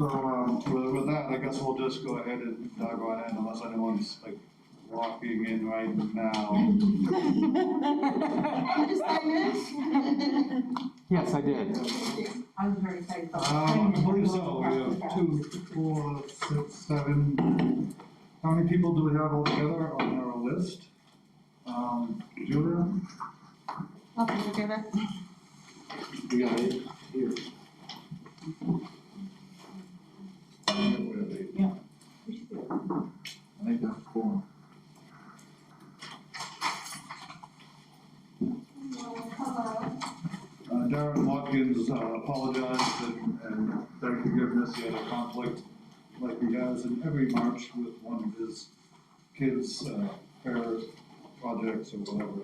with that, I guess we'll just go ahead and dive right in unless anyone's like walking in right now. Just 5 minutes? Yes, I did. I was very excited. I believe so. We have 2, 4, 6, 7. How many people do we have altogether on our list? Julia? Okay, we'll do that. We got 8 here. Yeah. I think that's 4. Darren Watkins apologized and begged forgiveness. He had a conflict like he has in every March with one of his kids' fair projects or whatever.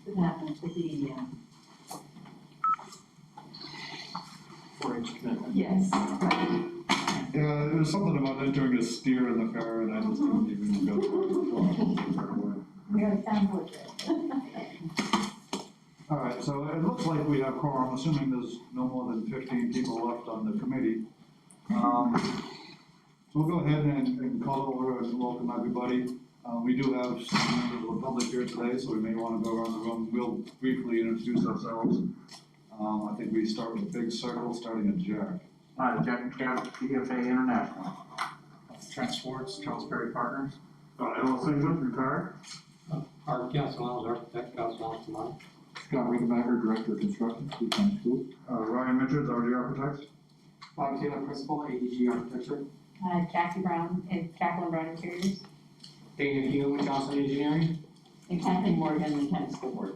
What happened to the, 4-H commitment. yes. Yeah, it was something about entering a steer in the fair, and I just didn't even go through it. We already found what. All right, so it looks like we have quorum, assuming there's no more than 15 people left on the committee. So we'll go ahead and call it over and welcome everybody. We do have some members of the public here today, so we may want to go around the room. We'll briefly introduce ourselves. I think we start with a big circle, starting at Jack. Hi, Jack McCabe, PFA International. Trent Schwartz, Charles Perry Partners. LLC with retired. Art Castellanos, architect, Castellanos Tamani. Scott Riedenbacher, Director of Construction, Blue County Schools. Ryan Richards, RG Architects. Bob Taylor, Principal, ADG Architecture. Jacqueline Brown Interiors. Dana Hume, Johnson Engineering. And Kathleen Morgan, the County School Board.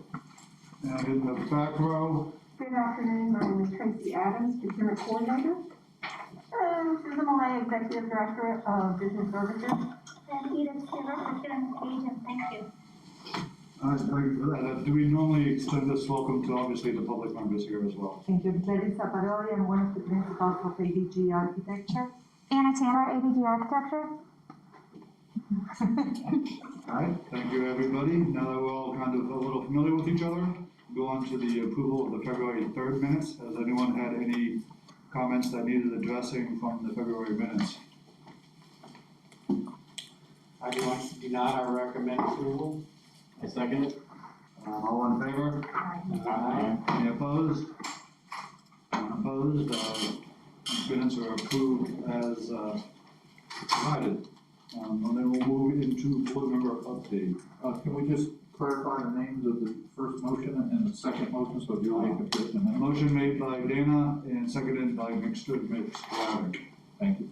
And in the back row, Good afternoon, my name is Tracy Adams, Procurement Coordinator. Susan Malay, Executive Director of Business Services. And Edith Taylor, Procurement Agent, thank you. thank you for that. Do we normally extend this welcome to obviously the public members here as well? Thank you. Betty Zaparoli, I'm one of the principals of ADG Architecture. Anna Tanner, ABG Architecture. All right, thank you, everybody. Now that we're all kind of a little familiar with each other, go on to the approval of the February 3rd minutes. Has anyone had any comments that needed addressing from the February minutes? I do not, I recommend approval. I second it. All in favor? Aye. Any opposed? None opposed. Minutes are approved as provided. And then we'll move into board member update. Can we just clarify the names of the first motion and the second motion so Julia can put it in there? Motion made by Dana and seconded by Mixed Ladder. Thank you.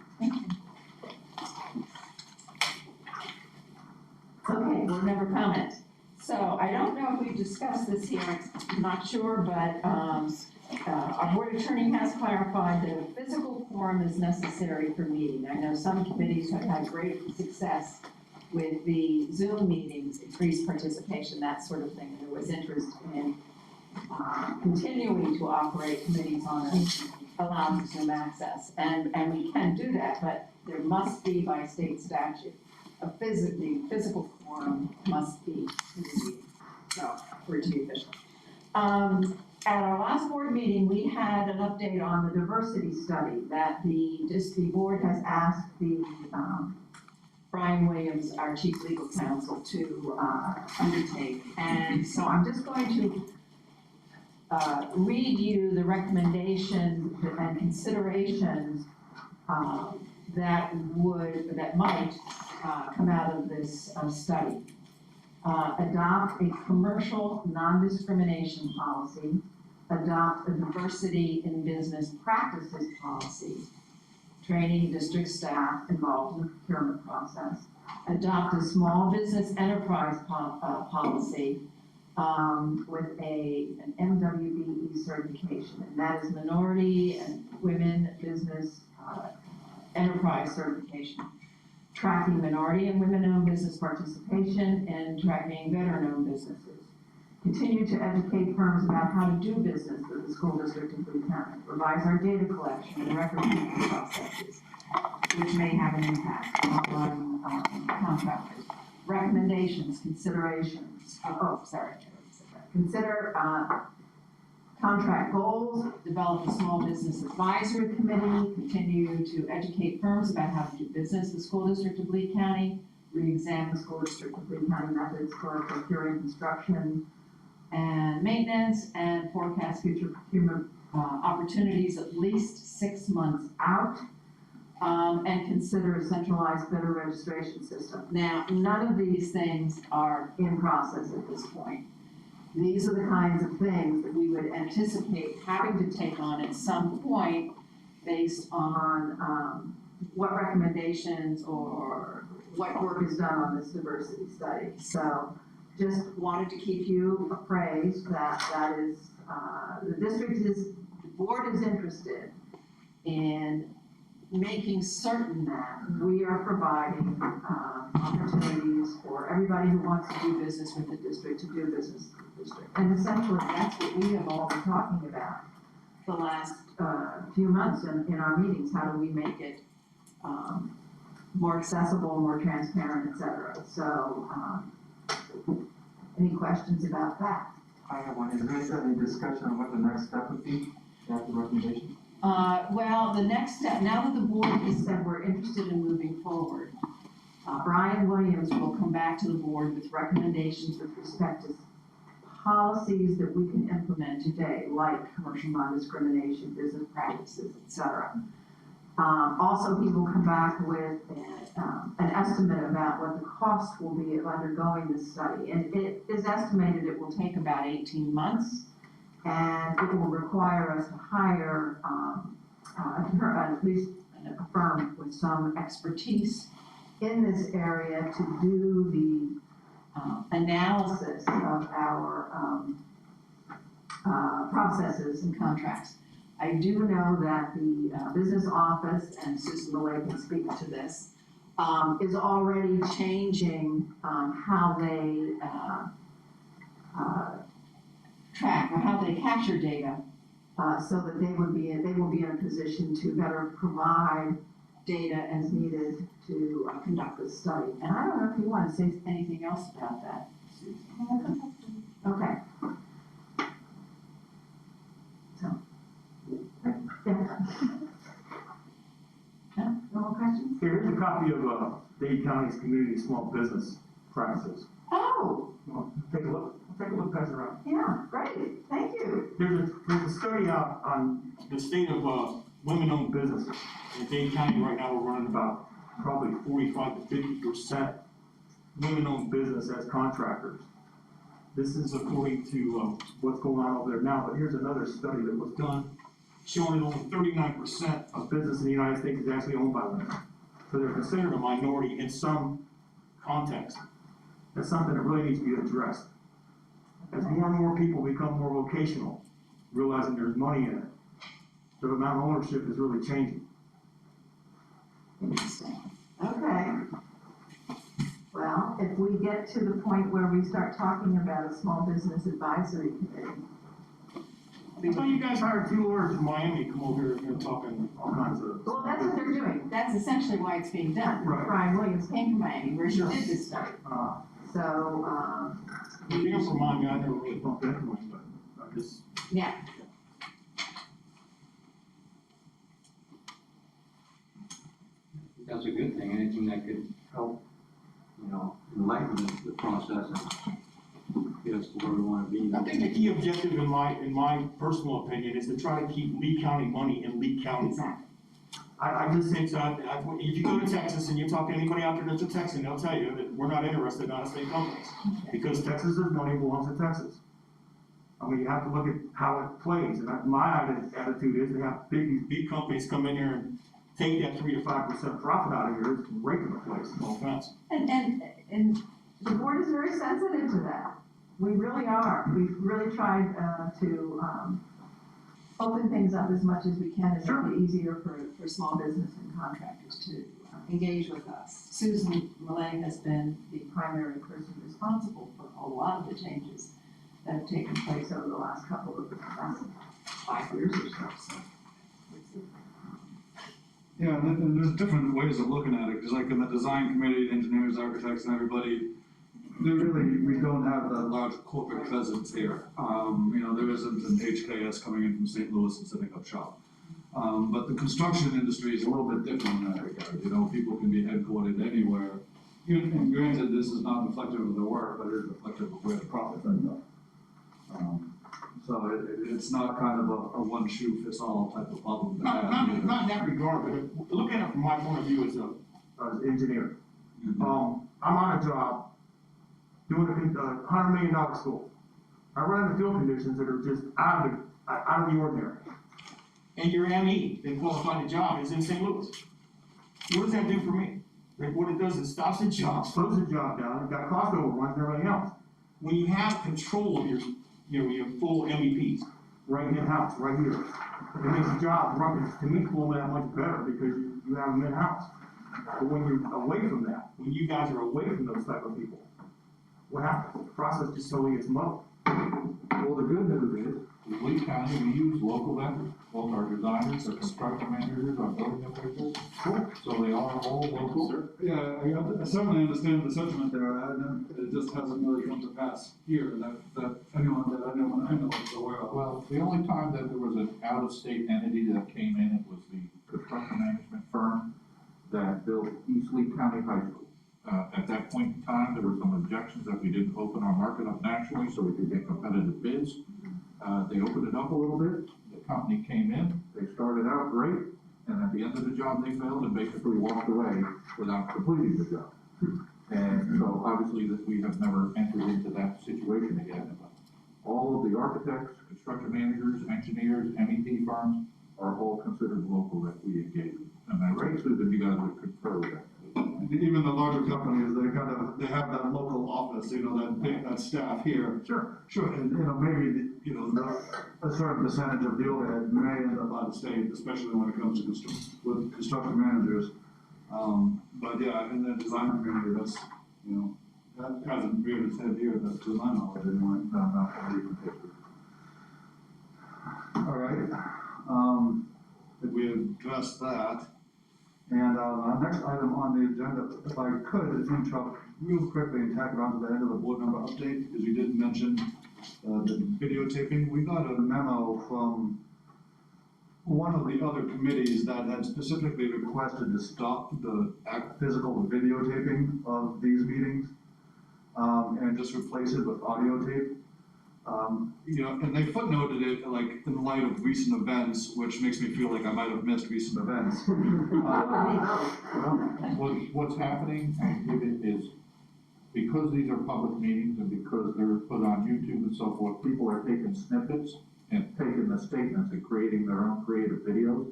Okay, board member comment. So I don't know if we've discussed this here, I'm not sure, but our board attorney has clarified that a physical quorum is necessary for meeting. I know some committees have had great success with the Zoom meetings, increased participation, that sort of thing. And there was interest in continuing to operate committees on allowing Zoom access. And we can do that, but there must be by state statute, a physical quorum must be in the meeting, so for it to be official. At our last board meeting, we had an update on the diversity study that the board has asked the Brian Williams, our chief legal counsel, to undertake. And so I'm just going to read you the recommendations and considerations that might come out of this study. Adopt a commercial non-discrimination policy, adopt a diversity in business practices policy, training district staff involved in the procurement process, adopt a small business enterprise policy with an MWBE certification, and that is minority and women business enterprise certification. Tracking minority and women-owned business participation and tracking veteran-owned businesses. Continue to educate firms about how to do business with the school district of Blue County. Revise our data collection and record keeping processes, which may have an impact on contractors. Recommendations, considerations. Consider contract goals, develop a small business advisory committee, continue to educate firms about how to do business with School District of Lee County, re-examine School District of Lee County methods for procuring construction and maintenance, and forecast future procurement opportunities at least 6 months out, and consider a centralized bidder registration system. Now, none of these things are in process at this point. These are the kinds of things that we would anticipate having to take on at some point based on what recommendations or what work is done on this diversity study. So just wanted to keep you appraised that that is, the board is interested in making certain that we are providing opportunities for everybody who wants to do business with the district to do business with the district. And essentially, that's what we have all been talking about the last few months in our meetings. How do we make it more accessible, more transparent, et cetera? So, any questions about that? I have one. Is there any discussion on what the next step would be after the recommendation? Well, the next step, now that the board has said we're interested in moving forward, Brian Williams will come back to the board with recommendations with respect to policies that we can implement today, like commercial non-discrimination, business practices, et cetera. Also, he will come back with an estimate about what the cost will be of undergoing this study. And it is estimated it will take about 18 months. And it will require us to hire at least a firm with some expertise in this area to do the analysis of our processes and contracts. I do know that the business office, and Susan Millay can speak to this, is already changing how they track or how they capture data, so that they will be in a position to better provide data as needed to conduct this study. And I don't know if you want to say anything else about that, Susan. Okay. So. Yeah. No more questions? Here's a copy of Dade County's Community Small Business Practices. Oh, Well, take a look. Take a look, pass it around. yeah, great, thank you. There's a study out on the state of women-owned businesses. In Dade County right now, we're running about probably 45 to 50% women-owned business as contractors. This is according to what's going on over there now. But here's another study that was done showing that only 39% of business in the United States is actually owned by women. So they're considered a minority in some context. That's something that really needs to be addressed. As more and more people become more vocational, realizing there's money in it, the amount of ownership is really changing. Interesting. Okay. Well, if we get to the point where we start talking about a small business advisory committee. I thought you guys hired 2 lawyers from Miami to come over here and they're talking all kinds of. Well, that's what they're doing. That's essentially why it's being done. Right. Brian Williams came from Miami, where she Yeah. did this study. So, Being from Miami, I never really bumped into them, but I just. yeah. That's a good thing, anything that could help, enlighten the process and get us to where we wanna be. I think the key objective in my personal opinion is to try to keep Lee County money in Lee County. Exactly. I just think, if you go to Texas and you talk to anybody out there that's a Texan, they'll tell you that we're not interested in out-of-state companies. Because Texas's money belongs to Texas. I mean, you have to look at how it plays, and my attitude is to have these big companies come in here and take that 3 to 5% profit out of here, it's breaking the place, no offense. And the board is very sensitive to that. We really are. We've really tried to open things up as much as we can and make it easier for small business and contractors to engage with us. Susan Millay has been the primary person responsible for a lot of the changes that have taken place over the last 5 years or so. Yeah, and there's different ways of looking at it, because like in the design committee, engineers, architects, and everybody, we don't have that large corporate presence here. There isn't than HKS coming in from St. Louis and setting up shop. But the construction industry is a little bit different in that regard, you know, people can be headquartered anywhere. And granted, this is not reflective of their work, but it is reflective of where the profits end up. So it's not kind of a one shoe fits all type of problem. Not in that regard, but look at it from my point of view as an engineer. I'm on a job doing a $100 million school. I run into field conditions that are just out of the ordinary. And your ME, they qualify the job, is in St. Louis. What does that do for me? Like, what it does is stops the job, slows the job down, and got cost overruns and everything else. When you have control of your full MEPs, right in-house, right here, it makes the job run, to me, flow that much better because you have them in-house. But when you're away from that, when you guys are away from those type of people, what happens? The process just totally gets muddled. Well, the good news is, in Lee County, we use local vendors, both our designers, our construction managers, our building officials. So they are all local. Yeah, I certainly understand the sentiment there, and it just hasn't really come to pass here, that anyone I know is aware of. Well, the only time that there was an out-of-state entity that came in, it was the construction management firm that built East Lee County High School. At that point in time, there were some objections that we didn't open our market up nationally so we could get competitive bids. They opened it up a little bit, the company came in, they started out great, and at the end of the job, they failed and basically walked away without completing the job. And so obviously that we have never entered into that situation again. All of the architects, construction managers, engineers, MEP firms are all considered local that we engage with. And I assume that you guys would concur with that. Even the larger companies, they have that local office, you know, that staff here. Sure. Sure, and, you know, maybe, a certain percentage of the overhead may end up out of state, especially when it comes to with construction managers. But yeah, in the design community, that's, you know, that hasn't reared its head here, that's to my knowledge anyway. Not from recent history. All right, I think we addressed that. And our next item on the agenda, if I could interrupt real quickly and tack it on to the end of the board member update, because you did mention the videotaping. We got a memo from one of the other committees that had specifically requested to stop the physical videotaping of these meetings and just replace it with audio tape. You know, and they footnoted it like in light of recent events, which makes me feel like I might have missed recent events. What's happening, is because these are public meetings and because they're put on YouTube and so forth, people are taking snippets and taking the statements and creating their own creative videos.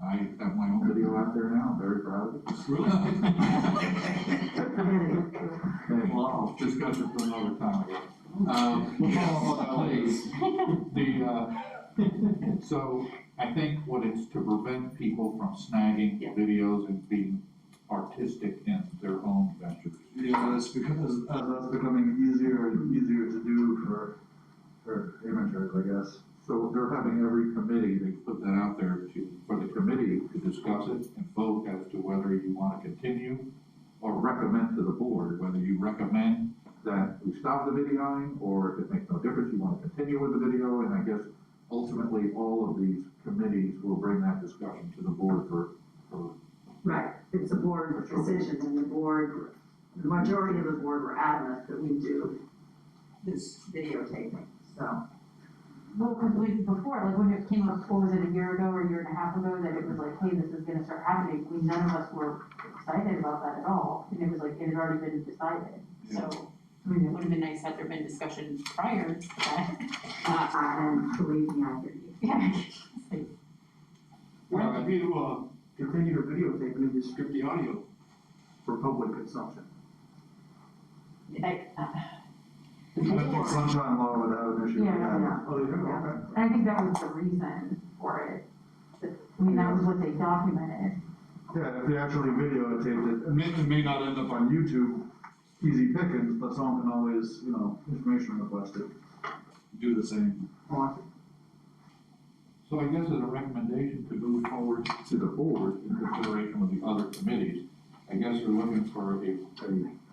I have my own video out there now, I'm very proud of it. Really? Wow, discussion for another time ago. So I think what it's to prevent people from snagging videos and being artistic in their own ventures. Yeah, it's because that's becoming easier and easier to do for amateurs, I guess. So they're having every committee, they put that out there for the committee to discuss it and vote as to whether you want to continue or recommend to the board, whether you recommend that we stop the videoing, or if it makes no difference, you want to continue with the video, and I guess ultimately all of these committees will bring that discussion to the board for Right, it's a board decision, and the majority of the board were adamant that we do this videotaping, so. Well, because before, like when it came up, what was it, a year ago or a year and a half ago, that it was like, hey, this is gonna start happening, none of us were excited about that at all, and it was like, it had already been decided, so. I mean, it would have been nice had there been discussion prior to that. And believe me, I hear you. Yeah. We're happy to continue to videotape and just strip the audio for public consumption. I think Sunshine Law would have an issue with that. Yeah. Oh, they do, Yeah. okay. And I think that was the reason for it, I mean, that was what they documented. Yeah, if they actually videotaped it, it may not end up on YouTube, easy pickings, but someone can always, you know, information request it, do the same. So I guess as a recommendation to move forward to the board in consideration with the other committees, I guess we're looking for a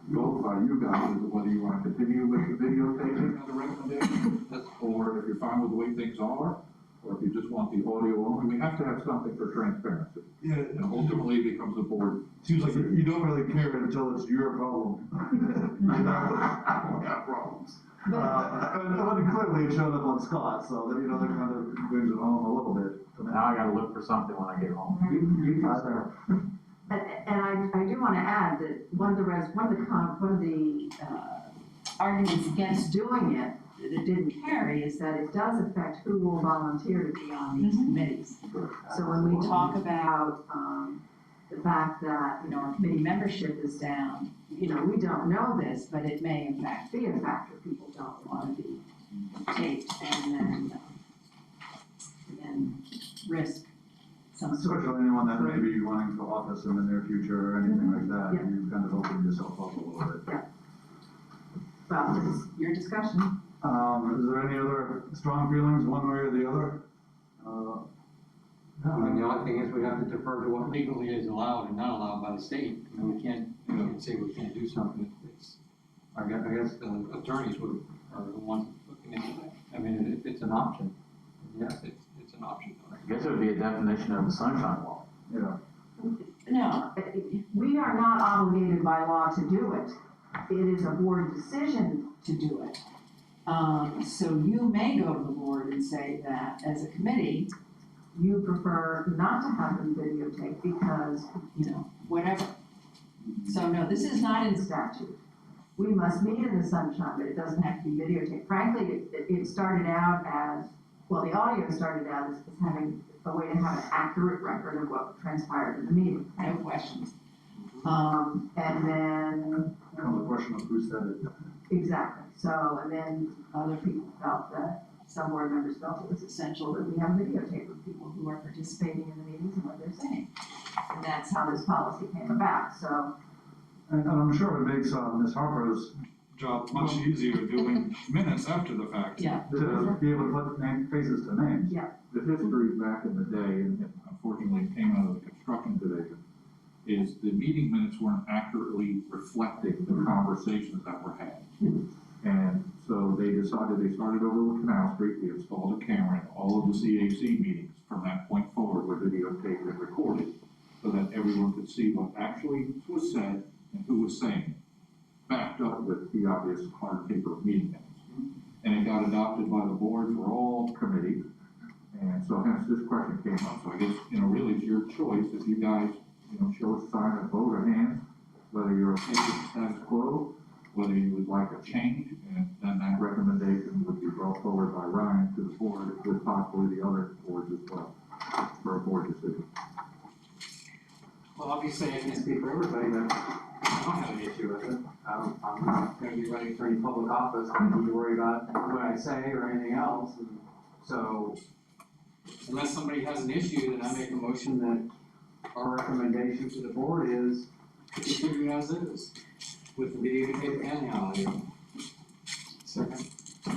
vote by you guys as to whether you want to continue with the videotaping as a recommendation, or if you're fine with the way things are, or if you just want the audio only. We have to have something for transparency. Yeah, And ultimately it becomes a board. seems like you don't really care until it's your problem. You know? I don't have problems. And clearly it showed up on Scott, so that, that kind of brings it home a little bit. Now I gotta look for something when I get home. And I do wanna add that one of the arguments against doing it, that it didn't carry, is that it does affect who will volunteer to be on these committees. So when we talk about, the fact that, our committee membership is down, we don't know this, but it may in fact be a factor. People don't wanna be taped and then risk some sort of. Especially anyone that may be running for office in the near future or anything like that, Yeah. you've kind of opened yourself up a little bit. Well, this is your discussion. Is there any other strong feelings, one way or the other? I mean, the only thing is we have to defer to what legally is allowed and not allowed by the state. We can't say we can't do something. I guess the attorneys are the ones looking into that. I mean, if it's an option, yes, it's an option. I guess it would be a definition of the sunshine law. Yeah. No, we are not obligated by law to do it. It is a board decision to do it. So you may go to the board and say that as a committee, you prefer not to have them videotaped because, whatever. So no, this is not in statute. We must meet in the sunshine, but it doesn't have to be videotaped. Frankly, it started out as, the audio started out as having a way to have an accurate record of what transpired in the meeting, no questions. And then. Comes the question of who said it. Exactly. So, and then other people felt that, some board members felt it was essential that we have videotape of people who are participating in the meetings and what they're saying. And that's how this policy came about, so. And I'm sure it makes Ms. Harper's job much easier doing minutes after the fact. Yeah. To be able to put faces to names. Yeah. The history back in the day, and unfortunately it came out of the construction division, is the meeting minutes weren't accurately reflecting the conversations that were had. And so they started over with Canal Street, they installed a camera in all of the CAC meetings from that point forward were videotaped and recorded, so that everyone could see what actually was said and who was saying it, backed up with the obvious hard paper meeting minutes. And it got adopted by the board for all committees, and so hence this question came up. So I guess, really it's your choice if you guys, show a sign of vote of hands, whether you're okay with the status quo, whether you would like a change, and then that recommendation would be brought forward by Ryan to the board with possibly the other boards as well, for a board decision. Well, obviously, I can't speak for everybody, but I don't have an issue with it. I'm not going to be running for any public office. I don't need to worry about what I say or anything else. And so, unless somebody has an issue, then I make a motion that our recommendation to the board is to continue as is, with the videotape and the audio. Second. I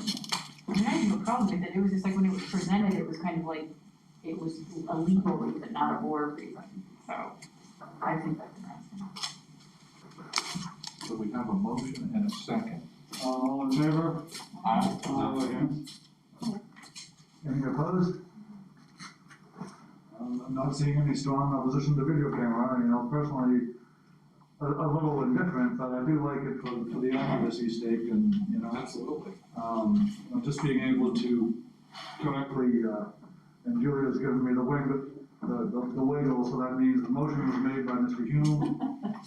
mean, I have no problem with it. It was just like when it was presented, it was kind of like, it was a legal reason, not a board reason. So I think that's interesting. So we have a motion and a second. All in favor? Aye. Against? Any opposed? I'm not seeing any strong opposition to video camera. Personally, a little indifferent, but I do like it for the advocacy stake and, Absolutely. Just being able to correctly, and Julia's given me the wiggle, the wiggle, so that means the motion was made by Mr. Hume,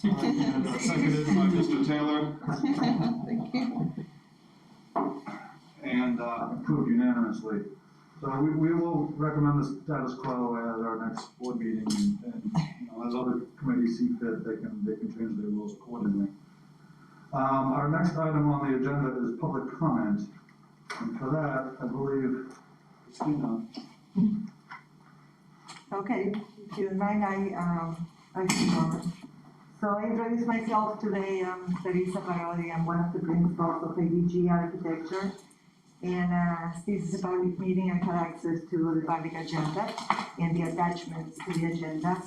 and seconded by Mr. Taylor. Thank you. And approved unanimously. So we will recommend the status quo at our next board meeting, and as other committees see fit, they can change their rules accordingly. Our next item on the agenda is public comment, and for that, I believe, Christina. Okay, if you don't mind, I can comment. So I introduce myself today. I'm Teresa Parodi. I'm one of the principals of ADG Architecture. And this is a public meeting. I have access to the public agenda and the attachments to the agenda.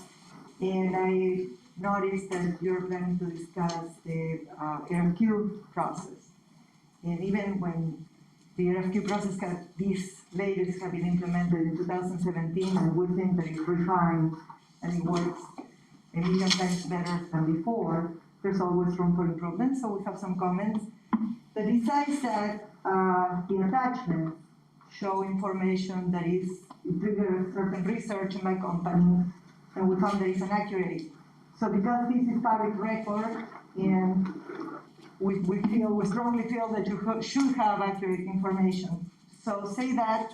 And I noticed that you're planning to discuss the RFQ process. And even when the RFQ process these latest have been implemented in 2017, and we think that it's refined and it works a million times better than before, there's always room for improvement, so we have some comments. The besides that, the attachments show information that is trigger certain research in my company, and we found that it's inaccurate. So because this is public record, and we strongly feel that you should have accurate information. So say that,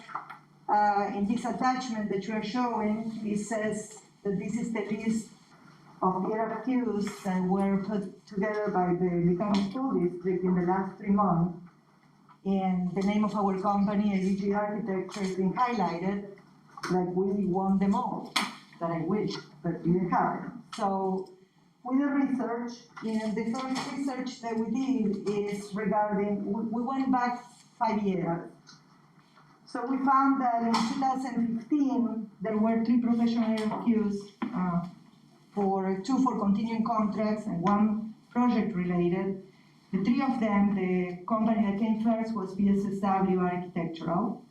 in this attachment that you are showing, it says that this is the list of the RFQs that were put together by the county school district in the last 3 months. And the name of our company, ADG Architecture, has been highlighted, like we won them all, that I wish, but didn't happen. So with the research, and the first research that we did is regarding, we went back 5 years. So we found that in 2015, there were 3 professional RFQs, 2 for continuing contracts and 1 project related. The 3 of them, the company that came first was BSSW Architectural.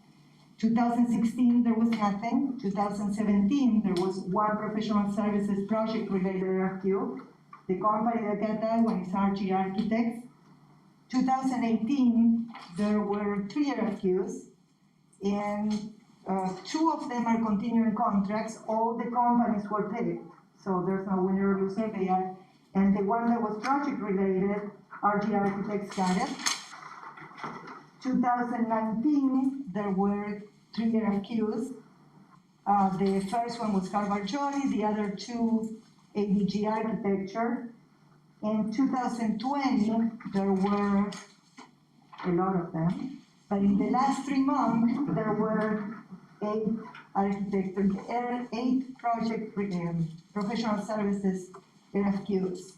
2016, there was nothing. 2017, there was 1 professional services project related RFQ. The company that got that one is RG Architects. 2018, there were 3 RFQs, and 2 of them are continuing contracts. All the companies were paid, so there's no winner or loser there. And the one that was project related, RG Architects got it. 2019, there were 3 RFQs. The first one was Harvard Joy, the other 2, ADG Architecture. In 2020, there were a lot of them, but in the last 3 months, there were 8 project professional services RFQs.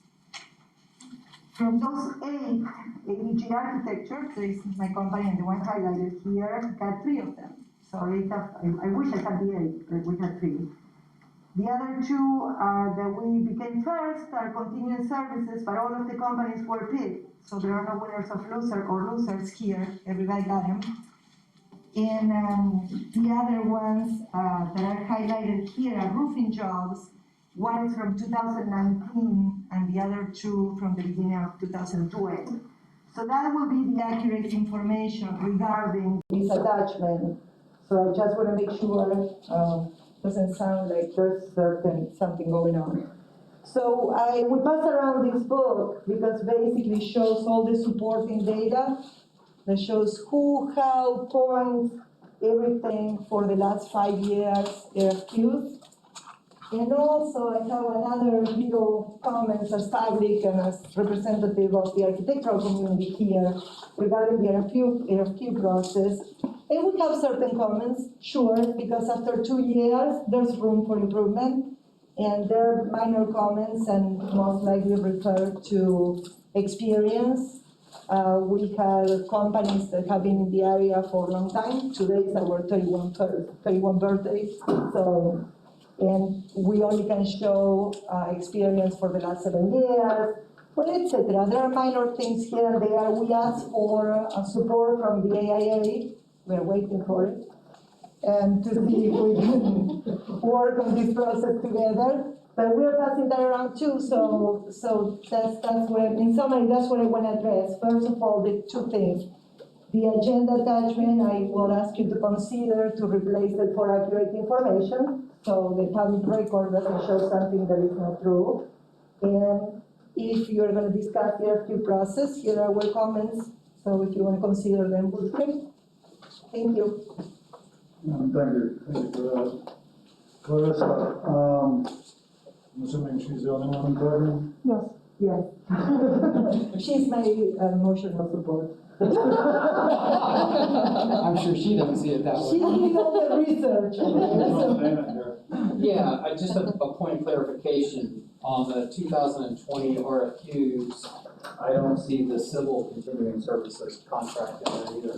From those 8, ADG Architecture, that is my company and the one highlighted here, got 3 of them. So I wish I had the 8, but we had 3. The other 2 that we became first are continuing services, but all of the companies were paid. So there are no winners or losers here. Everybody got them. And the other ones that are highlighted here are roofing jobs. One is from 2019 and the other 2 from the beginning of 2020. So that will be the accurate information regarding this attachment. So I just want to make sure doesn't sound like there's something going on. So we pass around this book because basically it shows all the supporting data that shows who, how, points, everything for the last 5 years RFQs. And also I have another little comments as public and as representative of the architectural community here regarding the RFQ process. And we have certain comments, sure, because after 2 years, there's room for improvement. And they're minor comments and most likely refer to experience. We have companies that have been in the area for a long time. Today is our 31 birthday. So, and we only can show experience for the last 7 years, well, etc. There are minor things here and there. We ask for support from the AIA. We're waiting for it, and to see if we can work on this process together. But we're passing that around too, so that's where, in summary, that's what I want to address. First of all, the 2 things. The agenda attachment, I will ask you to consider to replace it for accurate information, so the public record doesn't show something that is not true. And if you're going to discuss the RFQ process, here are our comments, so if you want to consider them, we'll take. Thank you. Thank you for that. Clarissa, I'm assuming she's the only one in court? Yes. She's my emotional support. I'm sure she doesn't see it that way. She did all the research. Yeah, just a point of clarification on the 2020 RFQs. I don't see the civil continuing services contract in there either.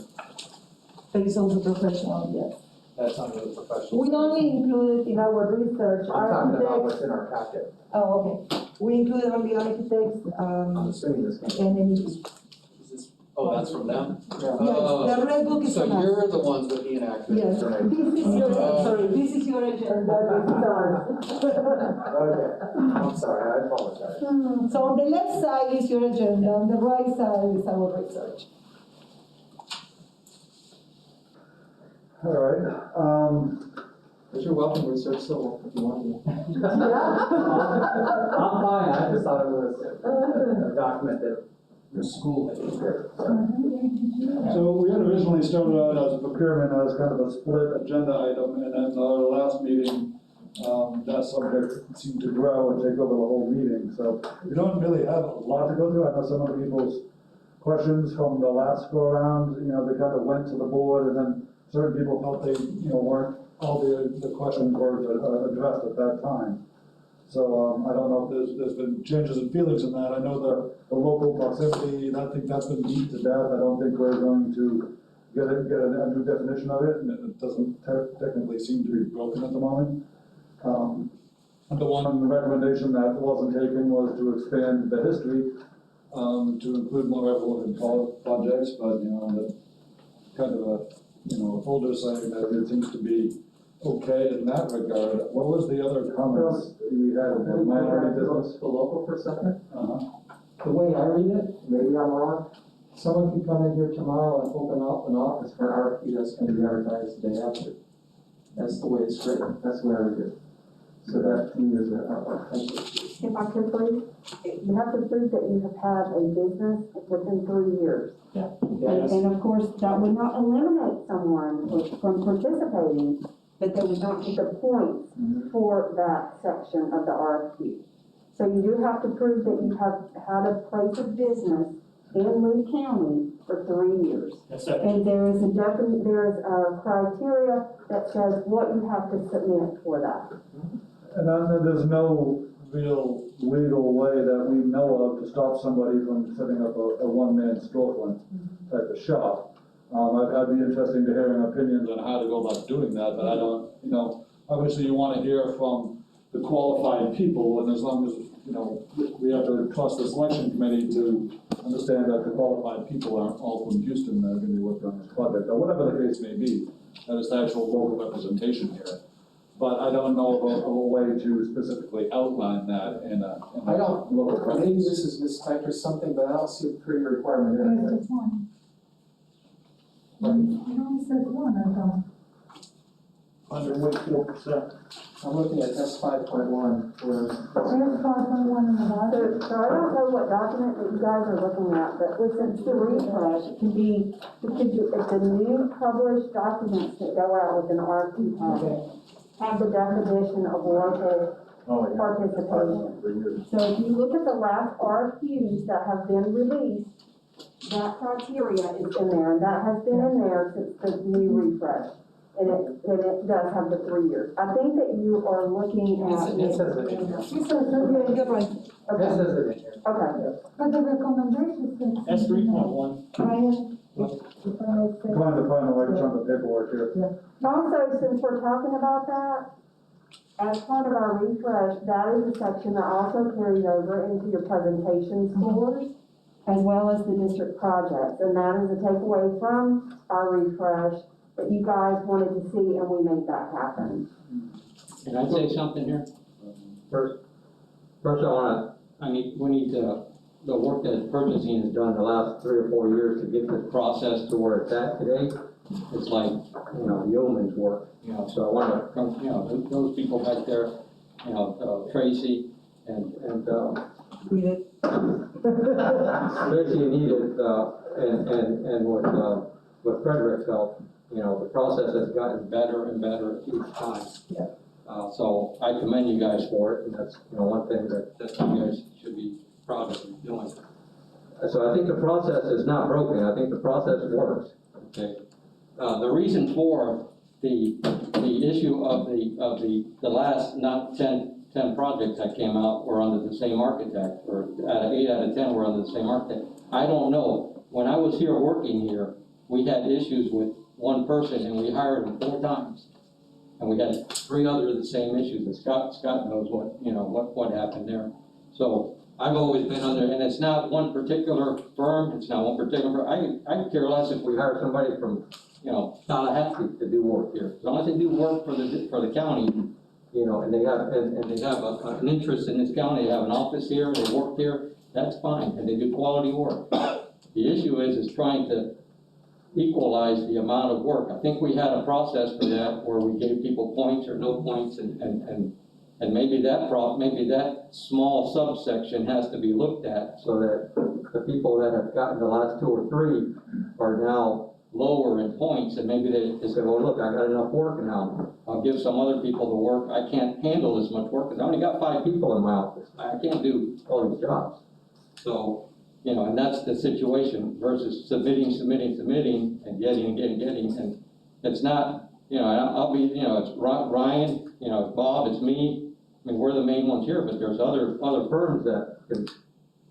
That is also professional, yes. That's under the professional. We only included in our research I'm talking about architects. what's in our packet. Oh, okay. We include all the architects, I'm assuming this came. and then, Is this, oh, that's from them? yes, the red book is from So us. you're the ones with the inaccurate Yes, information? this is your, sorry, this is your agenda, this is ours. Okay, I'm sorry, I apologize. So on the left side is your agenda, on the right side is our research. All right, But you're welcome to research civil if you want to. Yeah. I'm fine, I just thought it was a document that the school had prepared. so we had originally started out as a procurement as kind of a split agenda item, and then our last meeting, that subject seemed to grow and take over the whole meeting, so we don't really have a lot to go through. I know some of the people's questions from the last go around, they kind of went to the board, and then certain people felt they, weren't, all the questions were addressed at that time. So, I don't know if there's been changes in feelings in that. I know the local proximity, I think that's been beat to death. I don't think we're going to get a new definition of it, and it doesn't technically seem to be broken at the moment. The one recommendation that wasn't taken was to expand the history, to include more relevant projects, but, the kind of a folder saying that it seems to be okay in that regard. What was the other comments we had in the minority business? The local for a second? Uh-huh. The way I read it, maybe I'm wrong, someone could come in here tomorrow and open up an office for an RFP that's gonna be advertised the day after. That's the way it's written, that's the way I read it. So that to me is If I could please, you have to prove that you have had a business within 3 years. And of course, that would not eliminate someone from participating, but they would not get the points for that section of the RFQ. So you do have to prove that you have had a place of business in Lee County for 3 years. And there is a criteria that says what you have to submit for that. And then there's no real legal way that we know of to stop somebody from setting up a one-man storefront type of shop. I'd be interested to hearing opinions on how to go about doing that, but I don't, obviously you want to hear from the qualified people, and as long as, we have to trust the selection committee to understand that the qualified people aren't all from Houston that are going to be working on this project, or whatever the case may be, that is the actual local representation here. But I don't know of a way to specifically outline that in a local practice. maybe this is mistyped or something, but I don't see a pretty requirement in it. There's one. It only says one, I thought. Under what 4%? I'm looking at S 5.1, where There's 5.1 in the bottom. So I don't know what document that you guys are looking at, but listen, the refresh can be, it's the new published documents that go out with an RFP packet, have the definition of local participation. So if you look at the last RFQs that have been released, that criteria is in there, and that has been in there since the new refresh. And it does have the 3 years. I think that you are looking at. it says it in here. It says, yeah, you're right. It Okay, says it in here. okay. But the recommendation says. That's 3.1. Ryan, if I may say. Trying to find the right chunk of paperwork here. Also, since we're talking about that, as part of our refresh, that is a section that also carries over into your presentation scores, as well as the district projects. And that is a takeaway from our refresh that you guys wanted to see, and we made that happen. Can I say something here? First we need the work that purchasing has done the last 3 or 4 years to get this process to where it's at today. It's like, yeoman's work, so I want to come, those people back there, Tracy and Tracy and Edith, and with Frederick's help, the process has gotten better and better each time. Yeah. So I commend you guys for it, and that's, one thing that you guys should be proud of doing. So I think the process is not broken, I think the process works, okay? The reason for the issue of the last, not 10 projects that came out were under the same architect, or 8 out of 10 were under the same architect. I don't know, when I was here working here, we had issues with one person and we hired him 4 times. And we had 3 other of the same issues, and Scott knows what happened there. So I've always been under, and it's not one particular firm, it's not one particular, I could care less if we hire somebody from, you know, Tallahassee to do work here. As long as they do work for the county, you know, and they have, and they have an interest in this county, they have an office here, they work here, that's fine, and they do quality work. The issue is trying to equalize the amount of work. I think we had a process for that where we gave people points or no points, and maybe that small subsection has to be looked at so that the people that have gotten the last 2 or 3 are now lower in points, and maybe they say, well, look, I got enough work now. I'll give some other people the work. I can't handle as much work because I only got 5 people in my office. I can't do all these jobs. So, you know, and that's the situation versus submitting, and getting, and it's not, you know, I'll be, you know, it's Ryan, you know, it's Bob, it's me. I mean, we're the main ones here, but there's other firms that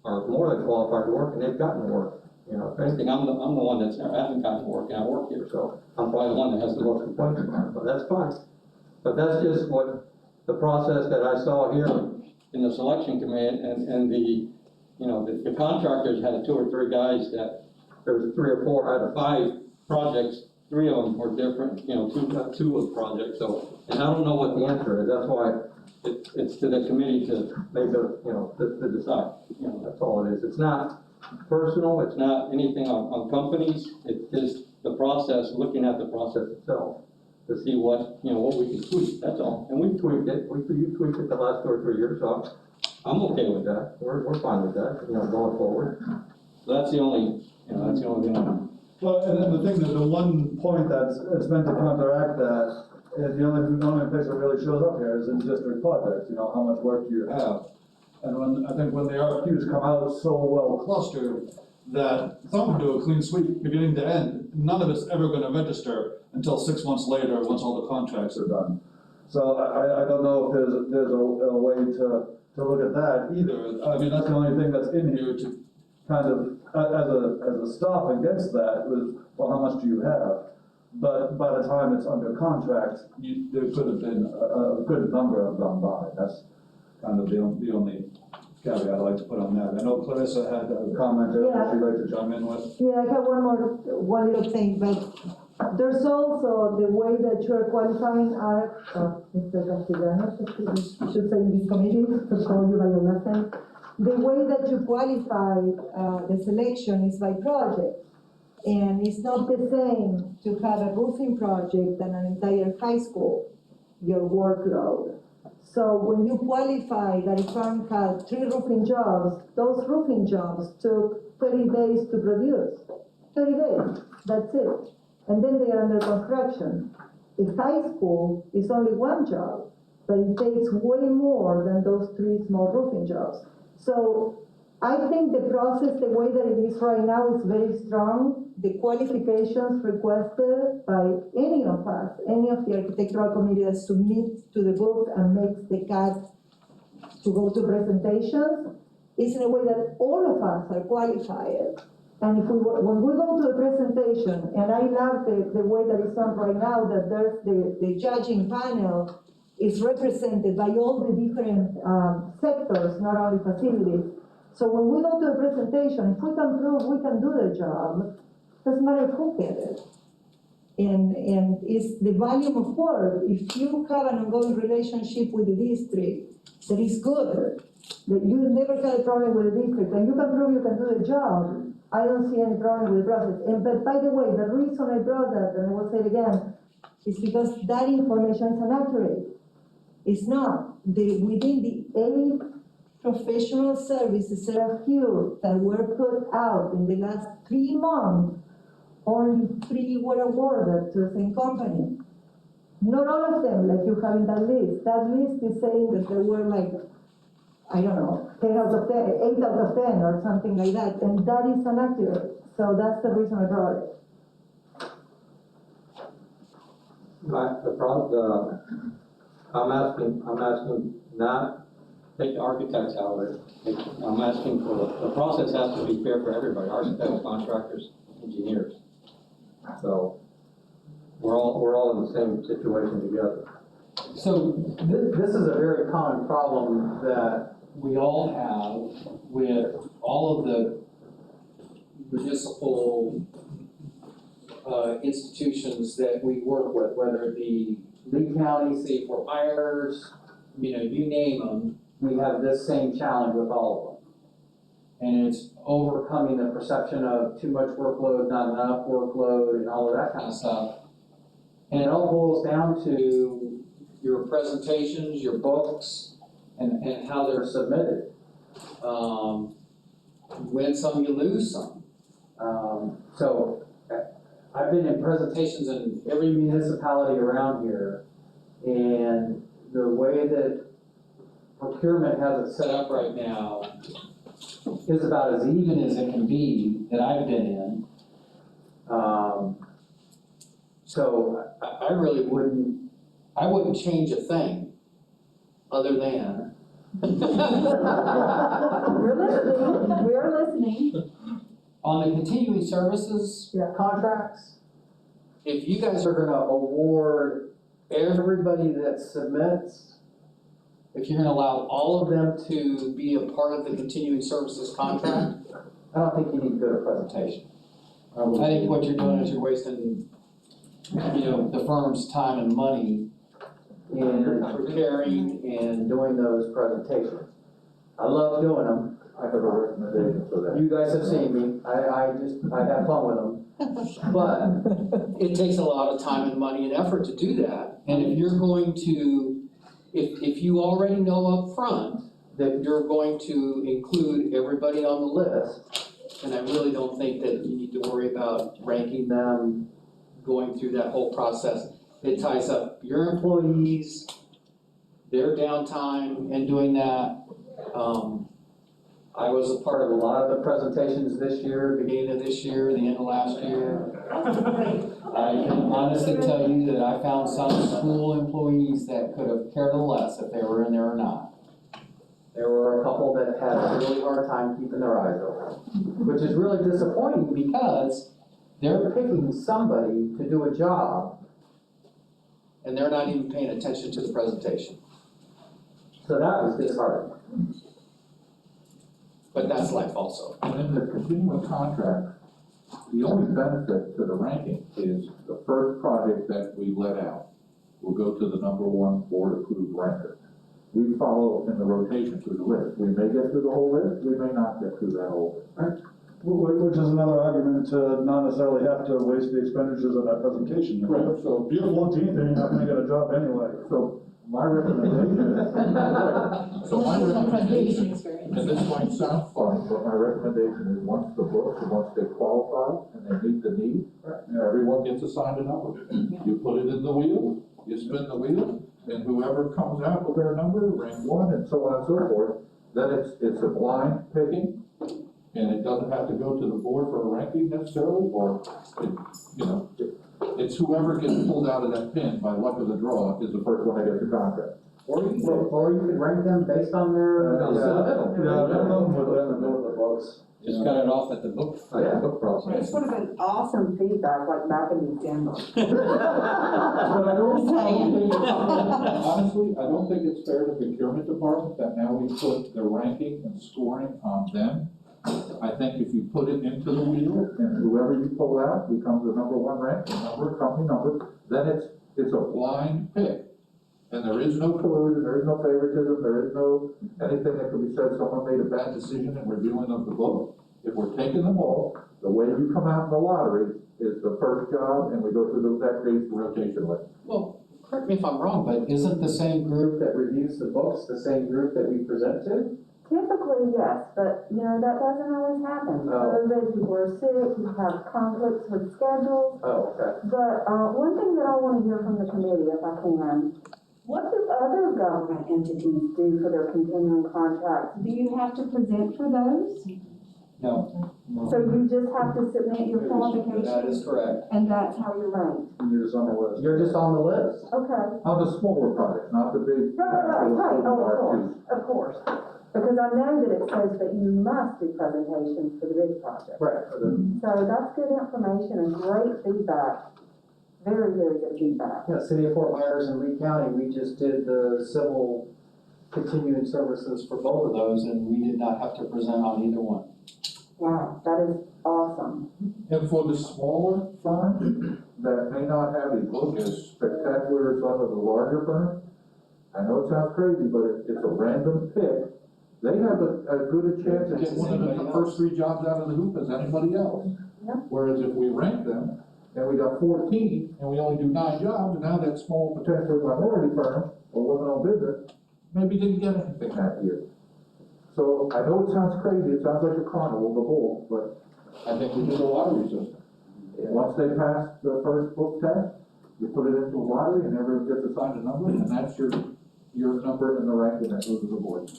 are more than qualified to work, and they've gotten work. You know, if anything, I'm the one that's hasn't gotten work, and I work here, so I'm probably the one that has the most complaints about it, but that's fine. But that's just what the process that I saw here in the selection committee, and the, you know, the contractors had 2 or 3 guys that, there was 3 or 4 out of 5 projects, 3 of them were different, you know, 2 of the projects, so, and I don't know what the answer is, that's why it's to the committee to make a, you know, to decide, you know, that's all it is. It's not personal, it's not anything on companies, it's just the process, looking at the process itself to see what, you know, what we can tweak, that's all. And we've tweaked it, you tweaked it the last 2 or 3 years, so I'm okay with that. We're fine with that, you know, going forward. So that's the only, you know, that's the only thing I know. Well, and then the thing is, the one point that's meant to counteract that, is the only place it really shows up here is in district projects, you know, how much work do you have? And I think when the RFQs come out so well clustered, that someone can do a clean sweep beginning to end, none of it's ever gonna register until 6 months later, once all the contracts are done. So I don't know if there's a way to look at that either. I mean, that's the only thing that's in here to kind of, as a stop against that, was, well, how much do you have? But by the time it's under contract, there could have been a good number have gone by. That's kind of the only caveat I'd like to put on that. I know Clarissa had a comment there that she'd like to chime in with. Yeah, I have one little thing, but there's also the way that you're qualifying Mr. Castellanos, I should say in this committee, to call you by your last name. The way that you qualify the selection is by project. And it's not the same to have a roofing project than an entire high school, your workload. So when you qualify that a firm had 3 roofing jobs, those roofing jobs took 30 days to produce. 30 days, that's it. And then they are under construction. A high school is only 1 job, but it takes way more than those 3 small roofing jobs. So I think the process, the way that it is right now, is very strong. The qualifications requested by any of us, any of the architectural committee that submits to the book and makes the CAC to go to presentations, is in a way that all of us are qualified. And if when we go to a presentation, and I love the way that it's done right now, that there's the judging panel is represented by all the different sectors, not only facilities. So when we go to a presentation, if we can prove we can do the job, doesn't matter who gets it. And it's the volume of work. If you have an ongoing relationship with the district that is good, that you never had a problem with the district, and you can prove you can do the job, I don't see any problem with the process. But by the way, the reason I brought that, and I will say it again, is because that information is inaccurate. It's not. Within the 8 professional services, there are few that were put out in the last 3 months. Only 3 were awarded to the same company. Not all of them, like you have in that list. That list is saying that there were like, I don't know, 10 out of 10, 8 out of 10 or something like that, and that is inaccurate. So that's the reason I brought it. I'm asking not take the architects out of it. I'm asking for the process has to be fair for everybody, architects, contractors, engineers. So we're all in the same situation together. So this is a very common problem that we all have with all of the municipal institutions that we work with, whether it be Lee County, City of Fort Myers, you name them, we have this same challenge with all of them. And it's overcoming the perception of too much workload, not enough workload, and all of that kind of stuff. And it all boils down to your presentations, your books, and how they're submitted. You win some, you lose some. So I've been in presentations in every municipality around here, and the way that procurement has it set up right now is about as even as it can be that I've been in. So I really wouldn't change a thing other than. We're listening. On the continuing services. Yeah, contracts. If you guys are gonna award everybody that submits, if you're gonna allow all of them to be a part of the continuing services contract, I don't think you need to go to presentation. I think what you're doing is you're wasting, the firm's time and money in preparing and doing those presentations. I love doing them. I have a recommendation for that. You guys have seen me, I have fun with them. But it takes a lot of time and money and effort to do that. And if you're going to, if you already know up front that you're going to include everybody on the list, and I really don't think that you need to worry about ranking them, going through that whole process. It ties up your employees, their downtime in doing that. I was a part of a lot of the presentations this year, beginning of this year, the end of last year. I can honestly tell you that I found some school employees that could have cared less if they were in there or not. There were a couple that had a really hard time keeping their eyes open, which is really disappointing because they're picking somebody to do a job and they're not even paying attention to the presentation. So that was disheartening. But that's life also. And in the continuing contract, the only benefit to the ranking is the first project that we let out will go to the number one board approved ranker. We follow in the rotation through the list. We may get through the whole list, we may not get through that whole list. Right. Which is another argument to not necessarily have to waste the expenditures of that presentation. Right. So if you're 14th, then you're not gonna get a job anyway. So my recommendation is, and this might sound funny, but my recommendation is once the books, once they qualify and they meet the need, everyone gets assigned a number. You put it in the wheel, you spin the wheel, and whoever comes out with their number, rank one, and so on and so forth, then it's a blind picking, and it doesn't have to go to the board for a ranking necessarily, or, it's whoever gets pulled out of that pin by luck of the draw is the first one to get the contract. Or you could rank them based on their submittal. The books. Just cut it off at the book process. This would have been awesome feedback, like back in December. But I don't think, honestly, I don't think it's fair to the procurement department that now we put the ranking and scoring on them. I think if you put it into the wheel and whoever you pull out becomes the number one rank, number, company number, then it's a blind pick. And there is no collusion, there is no favoritism, there is no anything that could be said, someone made a bad decision in reviewing of the book. If we're taking them all, the way you come out in the lottery is the first job, and we go through that creates the rotation list. Well, correct me if I'm wrong, but isn't the same group that reviews the books the same group that we present to? Typically, yes, but, that doesn't always happen. COVID, people are sick, you have conflicts with schedules. Oh, okay. But, one thing that I want to hear from the committee, if I can, what do other government entities do for their continuing contracts? Do you have to present for those? No. So you just have to submit your qualifications? That is correct. And that's how you're ranked? You're just on the list. You're just on the list. Okay. On the smaller projects, not the big. Right, oh, of course. Because I know that it says that you must do presentations for the big project. Right. So that's good information and great feedback. Very, very good feedback. Yeah, City of Fort Myers and Lee County, we just did the civil continuing services for both of those, and we did not have to present on either one. Wow, that is awesome. And for the smaller firms that may not have a book as spectacular as some of the larger firms, I know it sounds crazy, but it's a random pick. They have a good chance of getting one of the first 3 jobs out of the hoop as anybody else. Yep. Whereas if we rank them, and we got 14, and we only do 9 jobs, and now that small potentially minority firm, or women-owned business, maybe didn't get anything that year. So I know it sounds crazy, it sounds like a carnival, the bull, but I think we did a lottery system. And once they pass the first book test, you put it into a lottery and everyone gets assigned a number, and that's your number in the ranking that goes to the board.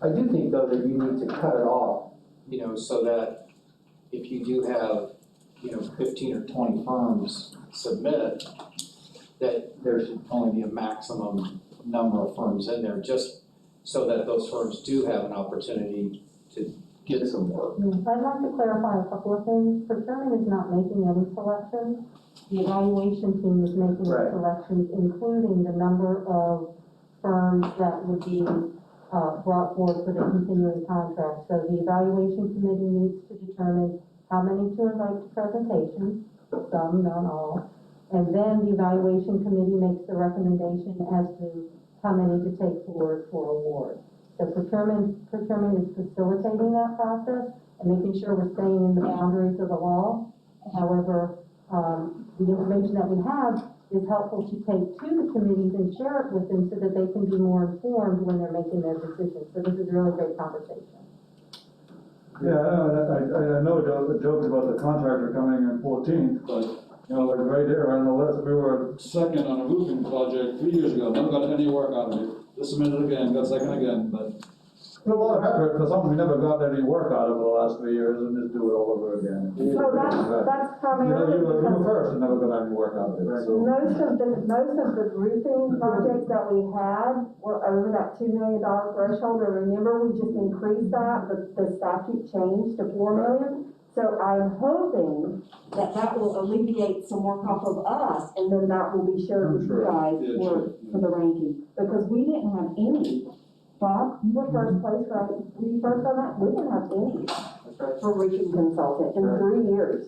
I do think though that you need to cut it off, so that if you do have, 15 or 20 firms submit, that there should only be a maximum number of firms in there, just so that those firms do have an opportunity to get some work. I'd like to clarify a couple of things. Procurement is not making any selections. The evaluation team is making the Right. selections, including the number of firms that would be brought forward for the continuing contract. So the evaluation committee needs to determine how many to invite to presentations, some, not all. And then the evaluation committee makes the recommendation as to how many to take forward for award. So procurement is facilitating that process and making sure we're staying in the boundaries of the law. However, the information that we have is helpful to take to the committees and share it with them so that they can be more informed when they're making their decisions. So this is a really great conversation. Yeah, I know the jokes about the contractor coming in 14th, but, like right here on the list, we were second on a roofing project 3 years ago, never got any work out of it. Just submitted again, got second again, but it's a lot of effort for something we never got any work out of the last 3 years, and just do it all over again. So that's primarily You were because first and never got any work out of it, so. most of the roofing projects that we had were over that $2 million threshold. And remember, we just increased that, the statute changed to $4 million. So I'm hoping that will alleviate some work off of us, and then that will be shared with you guys for the ranking. Because we didn't have any. Bob, you were first place, right? Were you first on that? We didn't have any for roofing consultant in 3 years.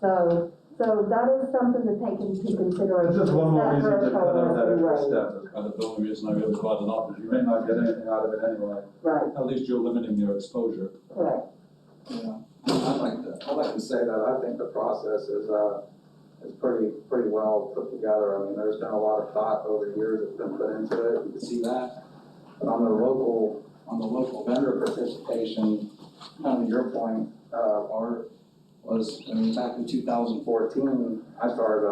So that is something to take into consideration. It's just one more That reason to cut out that threshold extra has to be step, that's kind of the only reason I really brought it up, is you may not get anything out of it anyway. Right, At least you're limiting your exposure. correct. Yeah, I'd like to say that I think the process is pretty well put together. I mean, there's been a lot of thought over the years that's been put into it, you can see that. But on the local vendor participation, kind of your point, Art, was, back in 2014, I started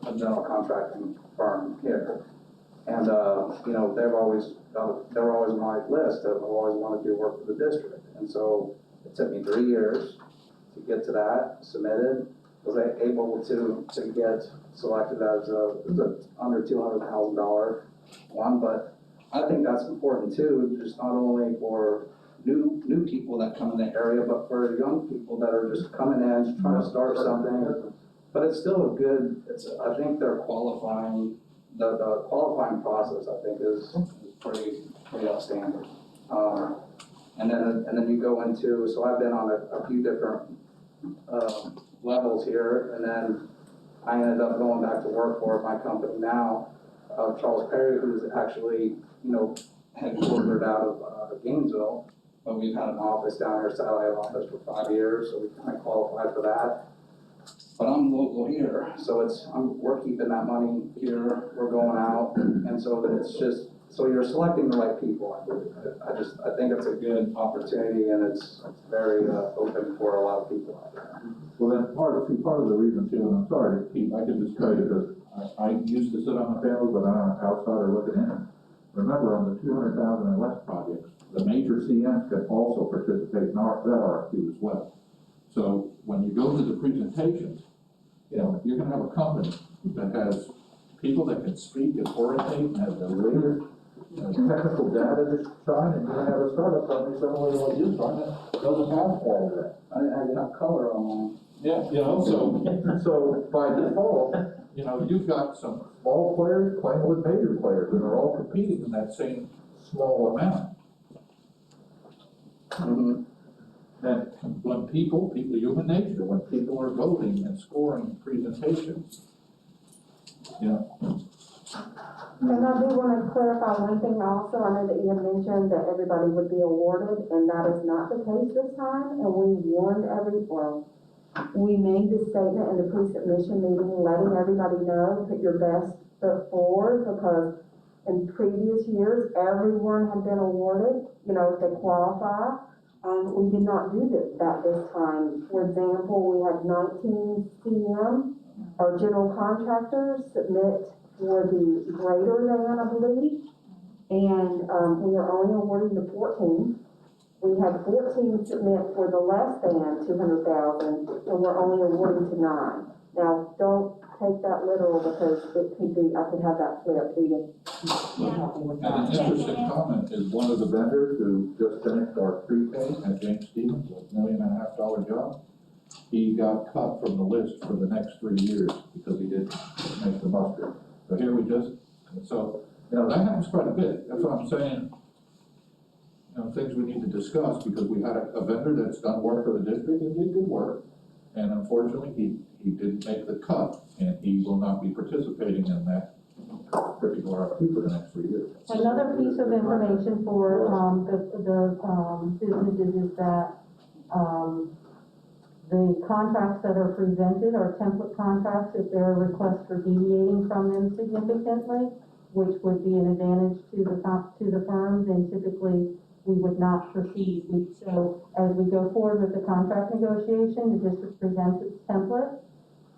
a general contracting firm here. And, they were always on my list of always wanted to do work for the district. And so it took me 3 years to get to that, submitted, was able to get selected as a under $200,000 one, but I think that's important too, just not only for new people that come in the area, but for young people that are just coming in, trying to start something. But it's still I think they're qualifying, the qualifying process, I think, is pretty outstanding. And then you go into, so I've been on a few different levels here, and then I ended up going back to work for my company now, Charles Perry, who's actually, headquartered out of Gainesville, but we've had an office down here, satellite office, for 5 years, so we kind of qualified for that. But I'm local here, so we're keeping that money here, we're going out, and so so you're selecting the right people, I believe. I think it's a good opportunity, and it's very open for a lot of people out there. Well, then part of the reason too, and I'm sorry to keep, I can just tell you because I used to sit on the panels, but I'm an outsider looking in. Remember, on the 200,000 and less projects, the major CMs can also participate in that RFQ as well. So when you go to the presentations, you're gonna have a company that has people that can speak and orientate and have the latest technical data to shine, and you're gonna have a startup company similar to what you're trying that doesn't have all of that. I didn't have enough color on mine. Yeah, so by default, you've got some small players playing with major players, and they're all competing in that same small amount. That when people, human nature, when people are voting and scoring presentations, you know, And I do want to clarify one thing also. I know that you had mentioned that everybody would be awarded, and that is not the case this time. And we warned we made the statement in the pre-submission meeting, letting everybody know, put your best foot forward, because in previous years, everyone had been awarded, you know, if they qualify. We did not do that this time. For example, we had 19 CM, or general contractors, submit for the greater than, I believe, and we are only awarding the 14. We had 14 submit for the less than 200,000, and we're only awarding to 9. Now, don't take that literal, because it could be, I could have that flipped, Edith. and an interesting comment is one of the vendors who just finished our pre-K at James Stevens, $1.5 million job. He got cut from the list for the next 3 years because he didn't make the muster. So here we just, so, you know, that happens quite a bit. That's what I'm saying. You know, things we need to discuss, because we had a vendor that's done work for the district and did good work. And unfortunately, he didn't make the cut, and he will not be participating in that particular RFP for the next 3 years. Another piece of information for the businesses is that the contracts that are presented are template contracts if there are requests for deviating from them significantly, which would be an advantage to the firm, then typically we would not proceed. So as we go forward with the contract negotiation, the district presents its template,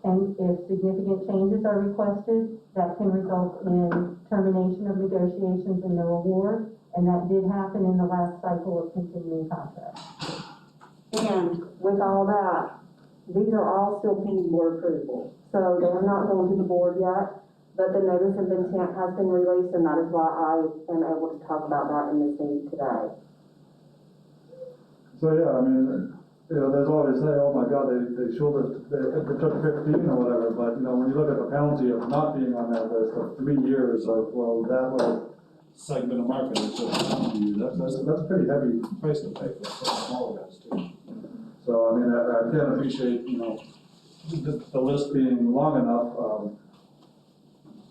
and if significant changes are requested, that can result in termination of negotiations and no award, and that did happen in the last cycle of continuing contracts. And with all that, these are all still pending board approval. So they have not gone to the board yet, but the notice of intent has been released, and that is why I am able to talk about that in this meeting today. So, yeah, I mean, you know, there's always say, oh my God, they took 15 or whatever, but, you know, when you look at the penalty of not being on that list of 3 years of, well, that little segment of market is just, that's a pretty heavy price to pay for smaller guys too. So, I mean, I can appreciate, you know, the list being long enough,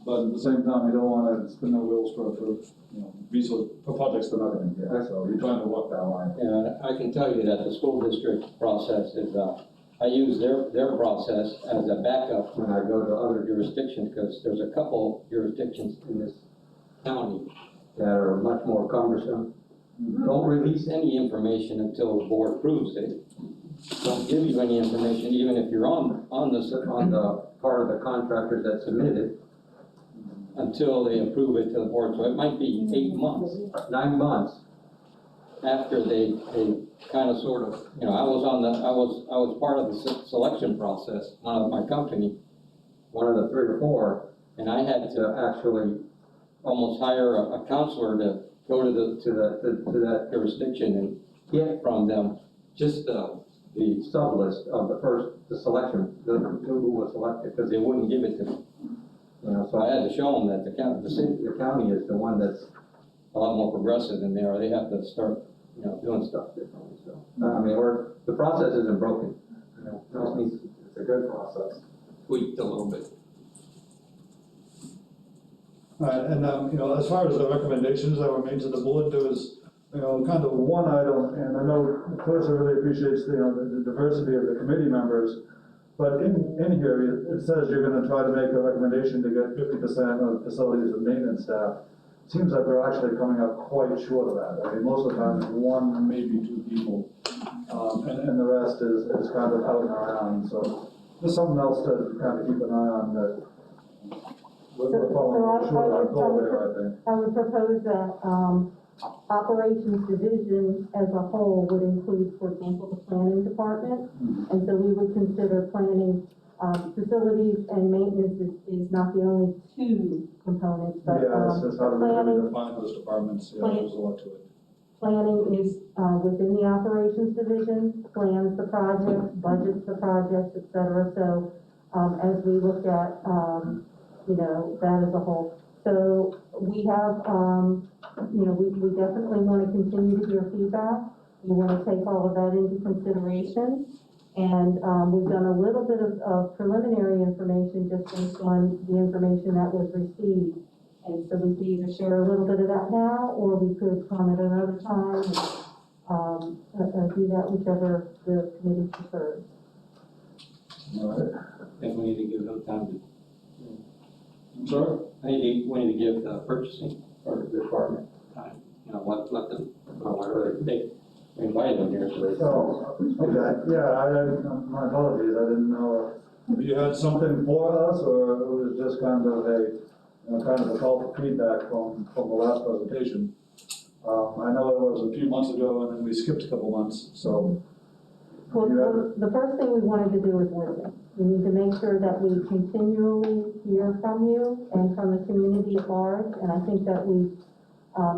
but at the same time, you don't wanna spin the wheels for you know, resource, for projects they're not gonna get, so you're trying to walk that line. Yeah, I can tell you that the school district process is, I use their process as a backup when I go to other jurisdictions, because there's a couple jurisdictions in this county that are much more cumbersome. Don't release any information until the board approves it. Don't give you any information, even if you're on the part of the contractors that submitted, until they approve it to the board. So it might be 8 months, 9 months after they kind of sort of, you know, I was part of the selection process, one of my company, one of the 3 or 4, and I had to actually almost hire a counselor to go to that jurisdiction and get from them just the sub-list of the selection, who was selected, because they wouldn't give it to me. You know, so I had to show them that the county is the one that's a lot more progressive than they are. They have to start, you know, doing stuff differently. So, I mean, the process isn't broken. You know, it just needs, it's a good process, tweaked a little bit. All right, and, you know, as far as the recommendations that were made to the board, there was, you know, kind of one item, and I know Clarissa really appreciates, you know, the diversity of the committee members, but in here, it says you're gonna try to make a recommendation to get 50% of facilities and maintenance staff. Seems like we're actually coming up quite short of that. I mean, most of the time, it's 1, maybe 2 people, and the rest is kind of out and around, so there's something else to kind of keep an eye on that. We're falling short of our goal there, I think. I would propose that operations division as a whole would include, for example, the planning department. And so we would consider planning, facilities and maintenance is not the only 2 components, but Yeah, it's just how to really planning, define those departments, yeah, there's a lot to it. planning is within the operations division, plans the projects, budgets the projects, et cetera. So as we look at, you know, that as a whole. So we have we definitely want to continue to hear feedback. We want to take all of that into consideration. And, we've done a little bit of preliminary information just based on the information that was received. And so we could either share a little bit of that now, or we could come at another time, and do that whichever the committee prefers. All right. I think we need to give them time to, I'm sorry? we need to give the purchasing or the department time, let them, whatever they invite them here, so they. Oh, okay, yeah, my apologies, I didn't know if you had something for us, or it was just kind of a call for feedback from the last presentation. I know it was a few months ago, and then we skipped a couple months, so. Well, the first thing we wanted to do is listen. We need to make sure that we continually hear from you and from the community at large, and I think that we,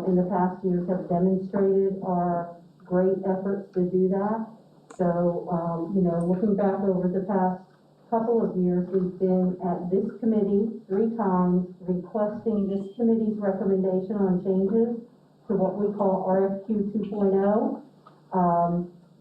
in the past years, have demonstrated our great efforts to do that. So, looking back over the past couple of years, we've been at this committee 3 times requesting this committee's recommendation on changes to what we call RFQ 2.0.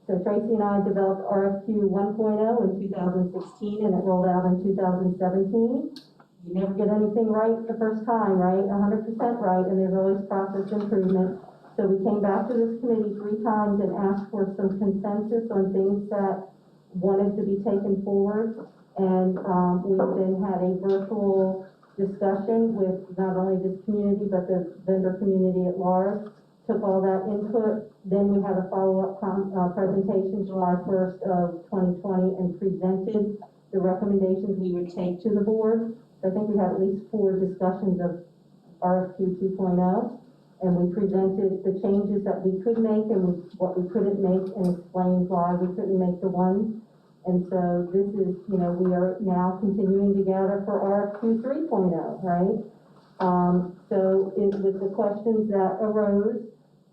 So Tracy and I developed RFQ 1.0 in 2016, and it rolled out in 2017. You never get anything right the first time, right? 100% right, and there's always process improvement. So we came back to this committee 3 times and asked for some consensus on things that wanted to be taken forward. And we've then had a virtual discussion with not only this community, but the vendor community at large. Took all that input, then we had a follow-up presentation July 1st of 2020 and presented the recommendations we would take to the board. So I think we had at least 4 discussions of RFQ 2.0, and we presented the changes that we could make and what we couldn't make, and explained why we couldn't make the ones. And so this is, we are now continuing to gather for RFQ 3.0, right? So with the questions that arose,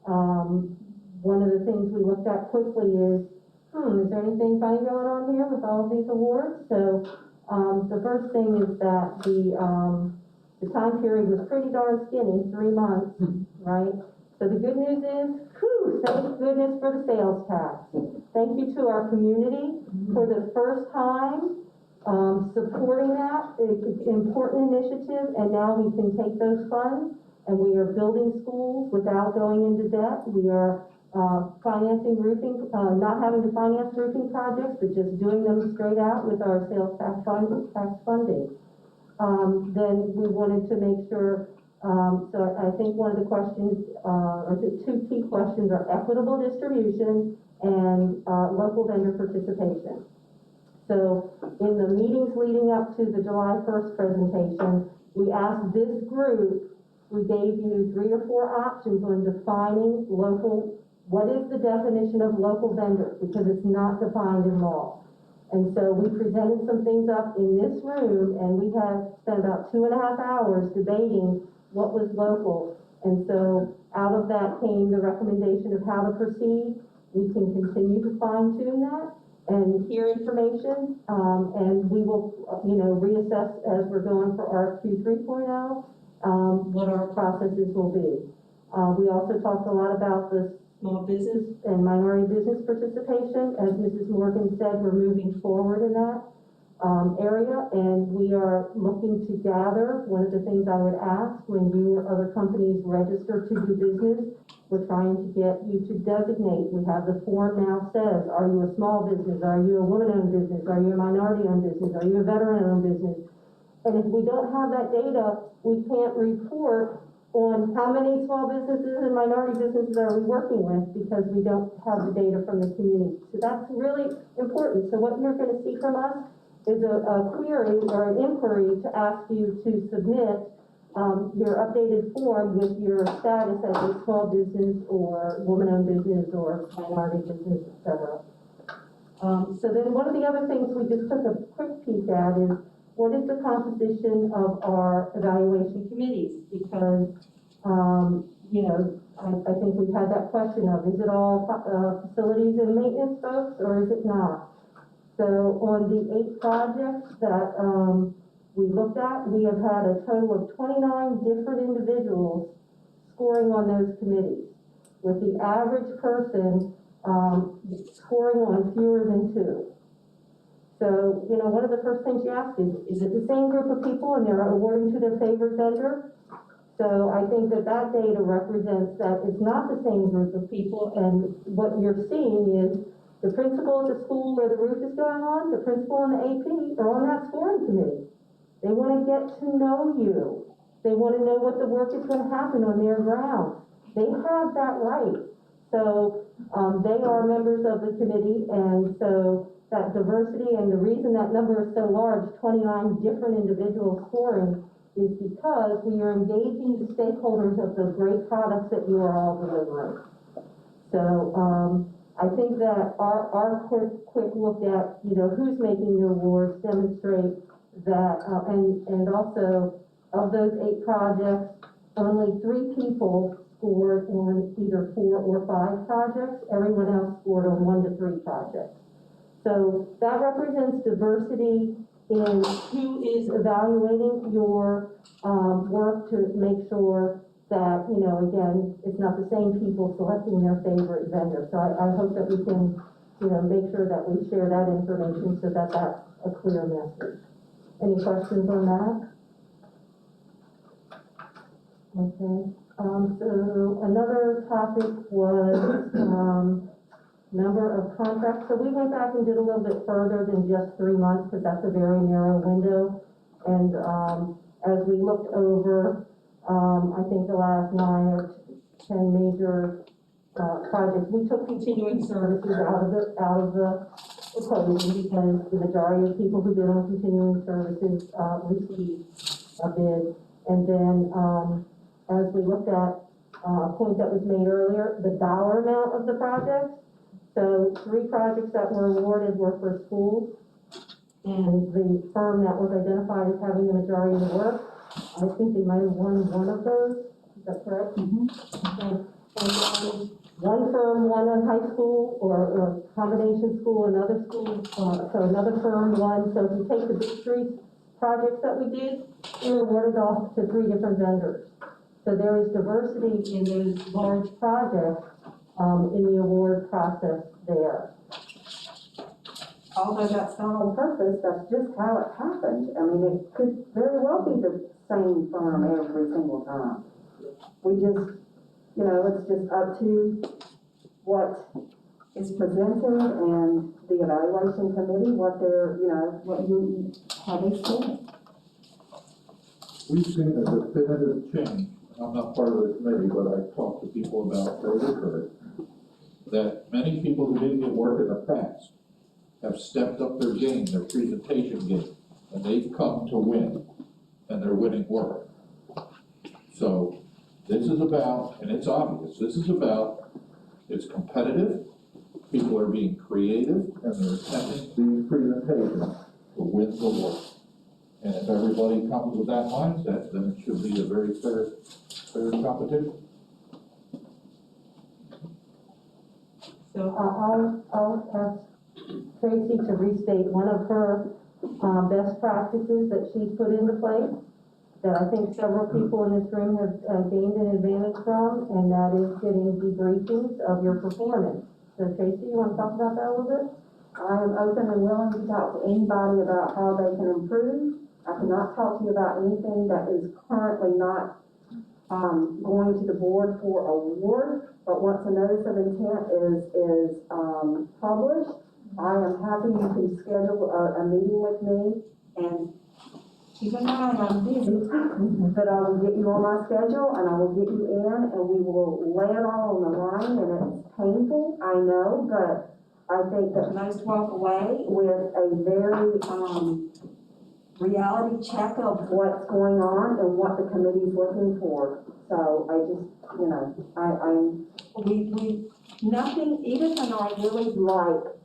one of the things we looked at quickly is there anything funny going on here with all of these awards? So, the first thing is that the time period was pretty darn skinny, 3 months, right? So the good news is, thank goodness for the sales tax. Thank you to our community for the first time supporting that important initiative, and now we can take those funds and we are building schools without going into debt. We are financing roofing, not having to finance roofing projects, but just doing them straight out with our sales tax funding. Then we wanted to make sure, so I think one of the questions, or the 2 key questions are equitable distribution and local vendor participation. So in the meetings leading up to the July 1st presentation, we asked this group, we gave you 3 or 4 options on defining local, what is the definition of local vendor, because it's not defined in law. And so we presented some things up in this room, and we had spent about 2.5 hours debating what was local. And so out of that came the recommendation of how to proceed. We can continue to fine tune that and hear information, and we will, reassess as we're going for RFQ 3.0, what our processes will be. We also talked a lot about the small business and minority business participation. As Mrs. Morgan said, we're moving forward in that area, and we are looking to gather. One of the things I would ask when you or other companies register to do business, we're trying to get you to designate. We have the form now says, are you a small business? Are you a woman-owned business? Are you a minority-owned business? Are you a veteran-owned business? And if we don't have that data, we can't report on how many small businesses and minority businesses are we working with, because we don't have the data from the community. So that's really important. So what you're going to see from us is a query or an inquiry to ask you to submit your updated form with your status as a small business or woman-owned business or minority business, etc. So then one of the other things we just took a quick peek at is, what is the composition of our evaluation committees? Because, I think we've had that question of, is it all facilities and maintenance folks, or is it not? So on the 8 projects that we looked at, we have had a total of 29 different individuals scoring on those committees, with the average person, scoring on fewer than 2. So, one of the first things you ask is it the same group of people and they're awarding to their favorite vendor? So I think that data represents that it's not the same group of people, and what you're seeing is the principal at the school where the roof is going on, the principal and the AP are on that scoring committee. They want to get to know you. They want to know what the work is going to happen on their grounds. They have that right. So they are members of the committee, and so that diversity and the reason that number is so large, 29 different individuals scoring, is because we are engaging the stakeholders of the great products that you are all delivering. So I think that our quick look at, who's making the awards demonstrate that, and also of those 8 projects, only 3 people scored on either 4 or 5 projects. Everyone else scored on 1 to 3 projects. So that represents diversity in who is evaluating your work to make sure that, again, it's not the same people selecting their favorite vendor. So I hope that we can, make sure that we share that information so that that's a clear message. Any questions on that? Okay. So another topic was number of contracts. So we went back and did a little bit further than just 3 months, because that's a very narrow window. And as we looked over, I think the last 9 or 10 major projects, we took continuing services out of the equation, because the majority of people who bid on continuing services received a bid. And then as we looked at a point that was made earlier, the dollar amount of the projects. So 3 projects that were awarded were for schools, and the firm that was identified as having the majority of the work, I think they might have won 1 of those. Is that correct? Okay. And then one firm won a high school or a combination school, another school, so another firm won. So if you take the big 3 projects that we did, they were awarded off to 3 different vendors. So there is diversity in those large projects in the award process there. Although that's not on purpose, that's just how it happened. I mean, it could very well be the same firm every single time. We just, it's just up to what is presented and the evaluation committee, what they're, how they see it. We've seen a definitive change. I'm not part of the committee, but I've talked to people about what occurred. That many people who didn't get work in the past have stepped up their game, their presentation game, and they've come to win, and they're winning work. So this is about, and it's obvious, it's competitive, people are being creative, and they're attempting these presentations to win the work. And if everybody comes with that mindset, then it should be a very fair competition. So I'll ask Tracy to restate one of her best practices that she's put into place, that I think several people in this room have gained an advantage from, and that is getting debriefings of your performance. So Tracy, you want to talk about that a little bit? I am open and willing to talk to anybody about how they can improve. I cannot talk to you about anything that is currently not going to the board for award, but once a notice of intent is published, I am happy you can schedule a meeting with me, and keep in mind I'm busy, but I will get you on my schedule and I will get you in and we will lay it all on the line, and it's painful, I know, but I think that most walk away with a very reality check of what's going on and what the committee's looking for. So I just, nothing, Edith and I really like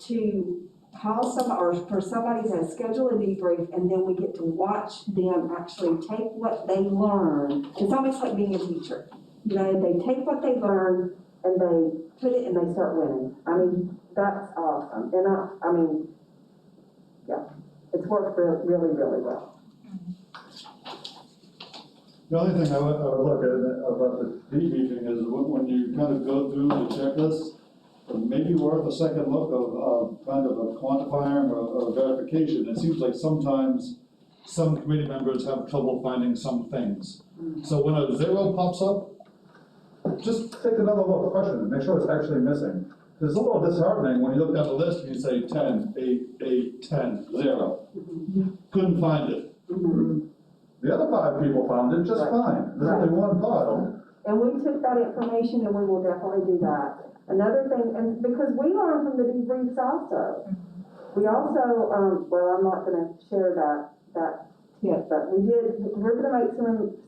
to call or for somebody to schedule a debrief, and then we get to watch them actually take what they learn. It's almost like being a teacher. They take what they learn and they put it and they start winning. I mean, that's awesome. And yeah. It's worked really, really well. The only thing I would look at about the debriefing is when you kind of go through the checklist, it may be worth a second look of kind of a quantifying or verification. It seems like sometimes some committee members have trouble finding some things. So when a 0 pops up, just take another look, question it, make sure it's actually missing. It's a little disheartening when you look down the list and you say 10, 8, 8, 10, 0. Couldn't find it. The other 5 people found it just fine. There's only one file. And we took that information and we will definitely do that. Another thing, and because we learned from the debriefs also, we also, well, I'm not gonna share that tip, but we're gonna make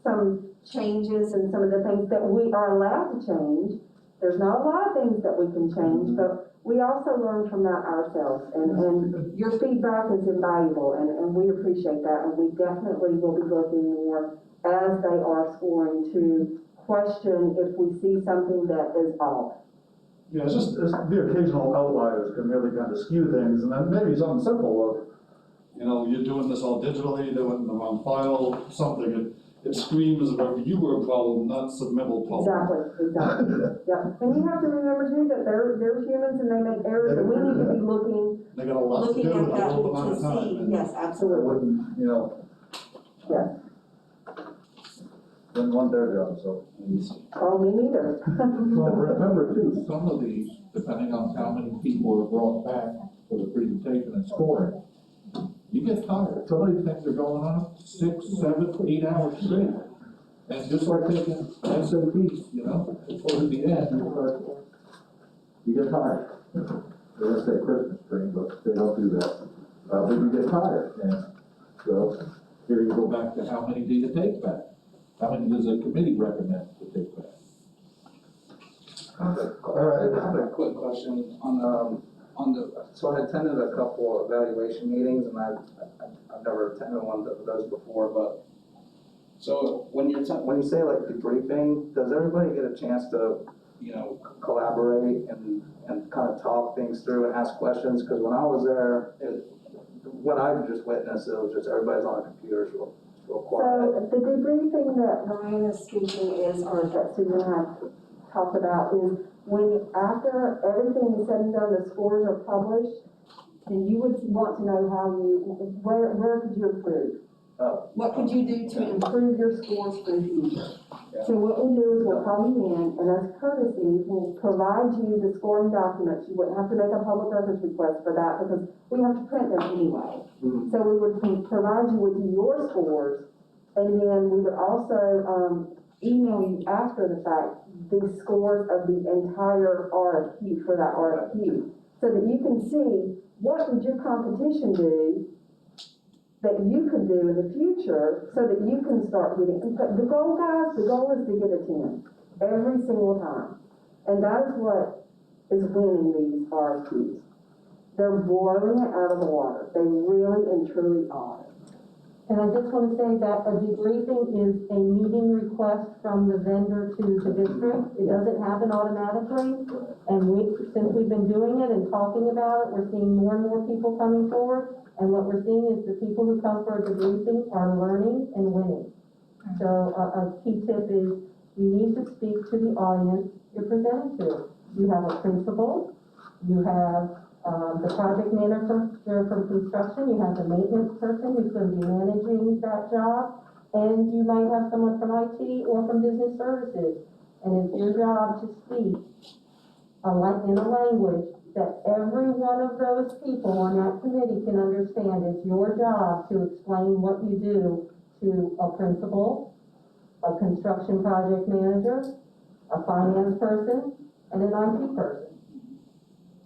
some changes and some of the things that we are allowed to change. There's not a lot of things that we can change, but we also learn from that ourselves. And your feedback is invaluable and we appreciate that. And we definitely will be looking more as they are scoring to question if we see something that is off. Yeah, it's the occasional outliers can really kind of skew things, and then maybe something simple of, you're doing this all digitally, doing it in the wrong file, something, it screams of a viewer problem, not submittal problem. Exactly. Yeah, and you have to remember too that they're humans and they make errors, and we need to be looking. They got a lot to do Looking with at a that little amount of to time. see, and yes, I absolutely. wouldn't, Yes. didn't want their job, so. Oh, me neither. Well, remember too, some of these, depending on how many people are brought back for the presentation and scoring, you get tired. Some of these things are going on 6, 7, 8 hours straight. And just like taking SATs, towards the end, you get tired. They don't say Christmas tree, but they don't do that. But you get tired, and so here you go back to how many do you take back? How many does a committee recommend to take back? I have a quick question so I attended a couple of evaluation meetings and I've never attended one of those before, but so when you say like debriefing, does everybody get a chance to, collaborate and kind of talk things through and ask questions? Because when I was there, what I just witnessed, it was just everybody's on their computers real quiet. So the debriefing that Ryan is speaking is, or that Susan had talked about, is when after everything is said and done, the scores are published, and you would want to know where could you improve? What could you do to improve your scores for the future? Yeah. So what we do is we'll call you in, and as courtesy, we'll provide you the scoring documents. You wouldn't have to make a public records request for that because we have to print them anyway. So we would provide you with your scores, and then we would also email you after the fact the scores of the entire RFQ for that RFQ, so that you can see what did your competition do that you could do in the future, so that you can start getting, the goal, guys, the goal is to get a 10 every single time. And that is what is winning these RFQs. They're blowing it out of the water. They really and truly are. And I just want to say that a debriefing is a meeting request from the vendor to the district. It doesn't happen automatically. And since we've been doing it and talking about it, we're seeing more and more people coming forward. And what we're seeing is the people who come for a debriefing are learning and winning. So a key tip is you need to speak to the audience you're presenting to. You have a principal, you have the project manager from construction, you have the maintenance person who's going to be managing that job, and you might have someone from IT or from business services. And it's your job to speak in a language that every one of those people on that committee can understand. It's your job to explain what you do to a principal, a construction project manager, a finance person, and an IT person.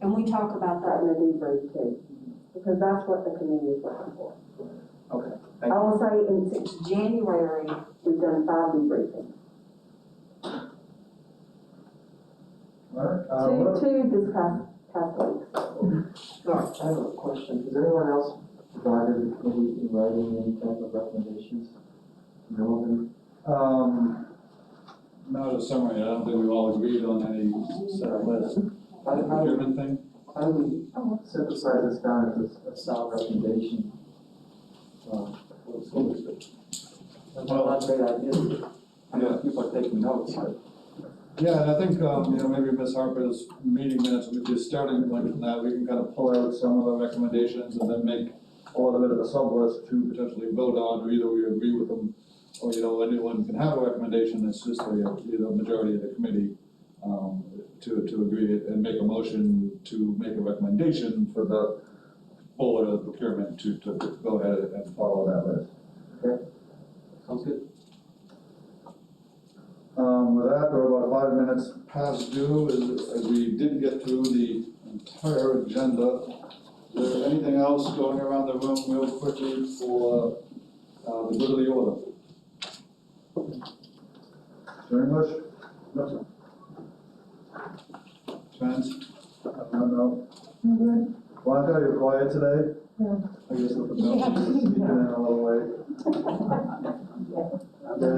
And we talk about that in the debrief too, because that's what the committee is looking for. Okay. I will say since January, we've done 5 debriefings. Two this past week. I have a question. Has anyone else provided the committee in writing any type of recommendations? No one? Not a summary, I don't think we've all agreed on any set of list. Procurement thing? How do we synthesize this down as a solid recommendation? That's a lot of great ideas. I know people are taking notes, but. Yeah, and I think, maybe Ms. Harper's meeting minutes, with just starting point from that, we can kind of pull out some of the recommendations and then make a little bit of a sub-list to potentially vote on, or either we agree with them, or, anyone can have a recommendation, it's just the majority of the committee, to agree and make a motion to make a recommendation for the board of procurement to go ahead and follow that list. Okay. Sounds good. With that, we're about 5 minutes past due, as we did get through the entire agenda. Is there anything else going around the room real quickly for the good of the order? Very much? No. Trans? No. Well, I thought you were quiet today. Yeah. I guess I'll put that sneaking in a little late. Okay.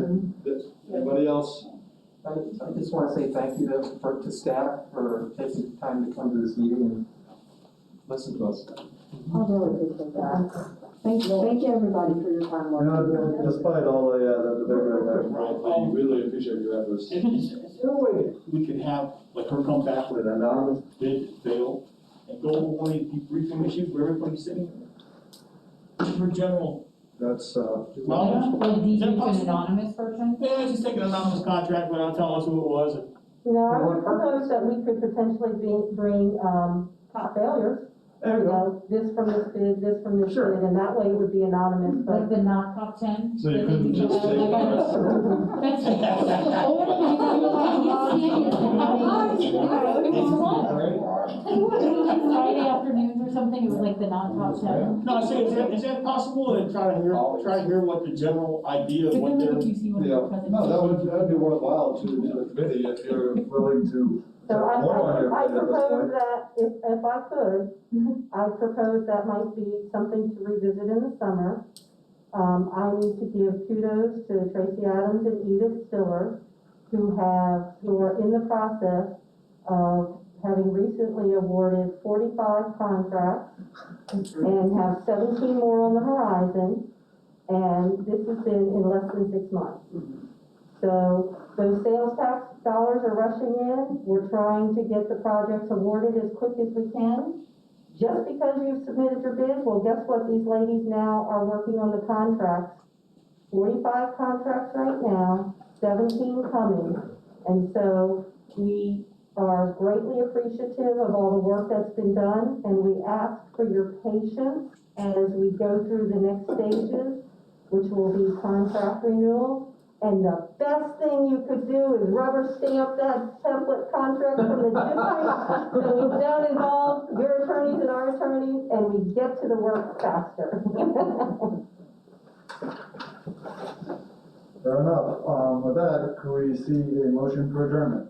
Anybody else? I just want to say thank you to staff for taking the time to come to this meeting and listen to us. I really appreciate that. Thank you everybody for your time. Despite all the big, we really appreciate your efforts. Is there a way that we could have, like, her come back with an anonymous bid fail and go over one of these debriefing issues where everybody's sitting? For general. That's, Well, Like, is that an possible? anonymous person? Yeah, just take an anonymous contract without telling us who it was. And I would propose that we could potentially bring, top failures. there you go. This from this bid, this from this Sure. bid, and that way it would be anonymous, but. Like the not top 10? So you couldn't just take Like, ours? Friday afternoons or something, it was like the not top 10. No, I say, is that possible? And try to hear what the general idea of But what then they're. like if you see one of Yeah, the presentations. no, that'd be worthwhile to the committee if you're willing to. So have more on your I plate at this propose point. that, if I could, I propose that might be something to revisit in the summer. I need to give kudos to Tracy Adams and Edith Stiller, who are in the process of having recently awarded 45 contracts and have 17 more on the horizon, and this has been in less than 6 months. So those sales tax dollars are rushing in. We're trying to get the projects awarded as quick as we can. Just because you've submitted your bid, well, guess what? These ladies now are working on the contracts. 45 contracts right now, 17 coming. And so we are greatly appreciative of all the work that's been done, and we ask for your patience as we go through the next stages, which will be contract renewal. And the best thing you could do is rubber stamp that template contract from the district, so we don't involve your attorneys and our attorneys, and we get to the work faster. Fair enough. With that, could we see a motion for adjournment?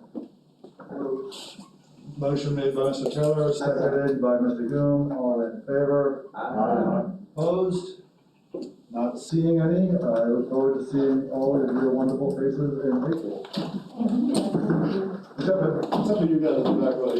Motion made by Mr. Taylor, seconded by Mr. Goom. All in favor? Aye. Opposed? Not seeing any. I look forward to seeing all of your wonderful faces in April. Except for you guys in the back row.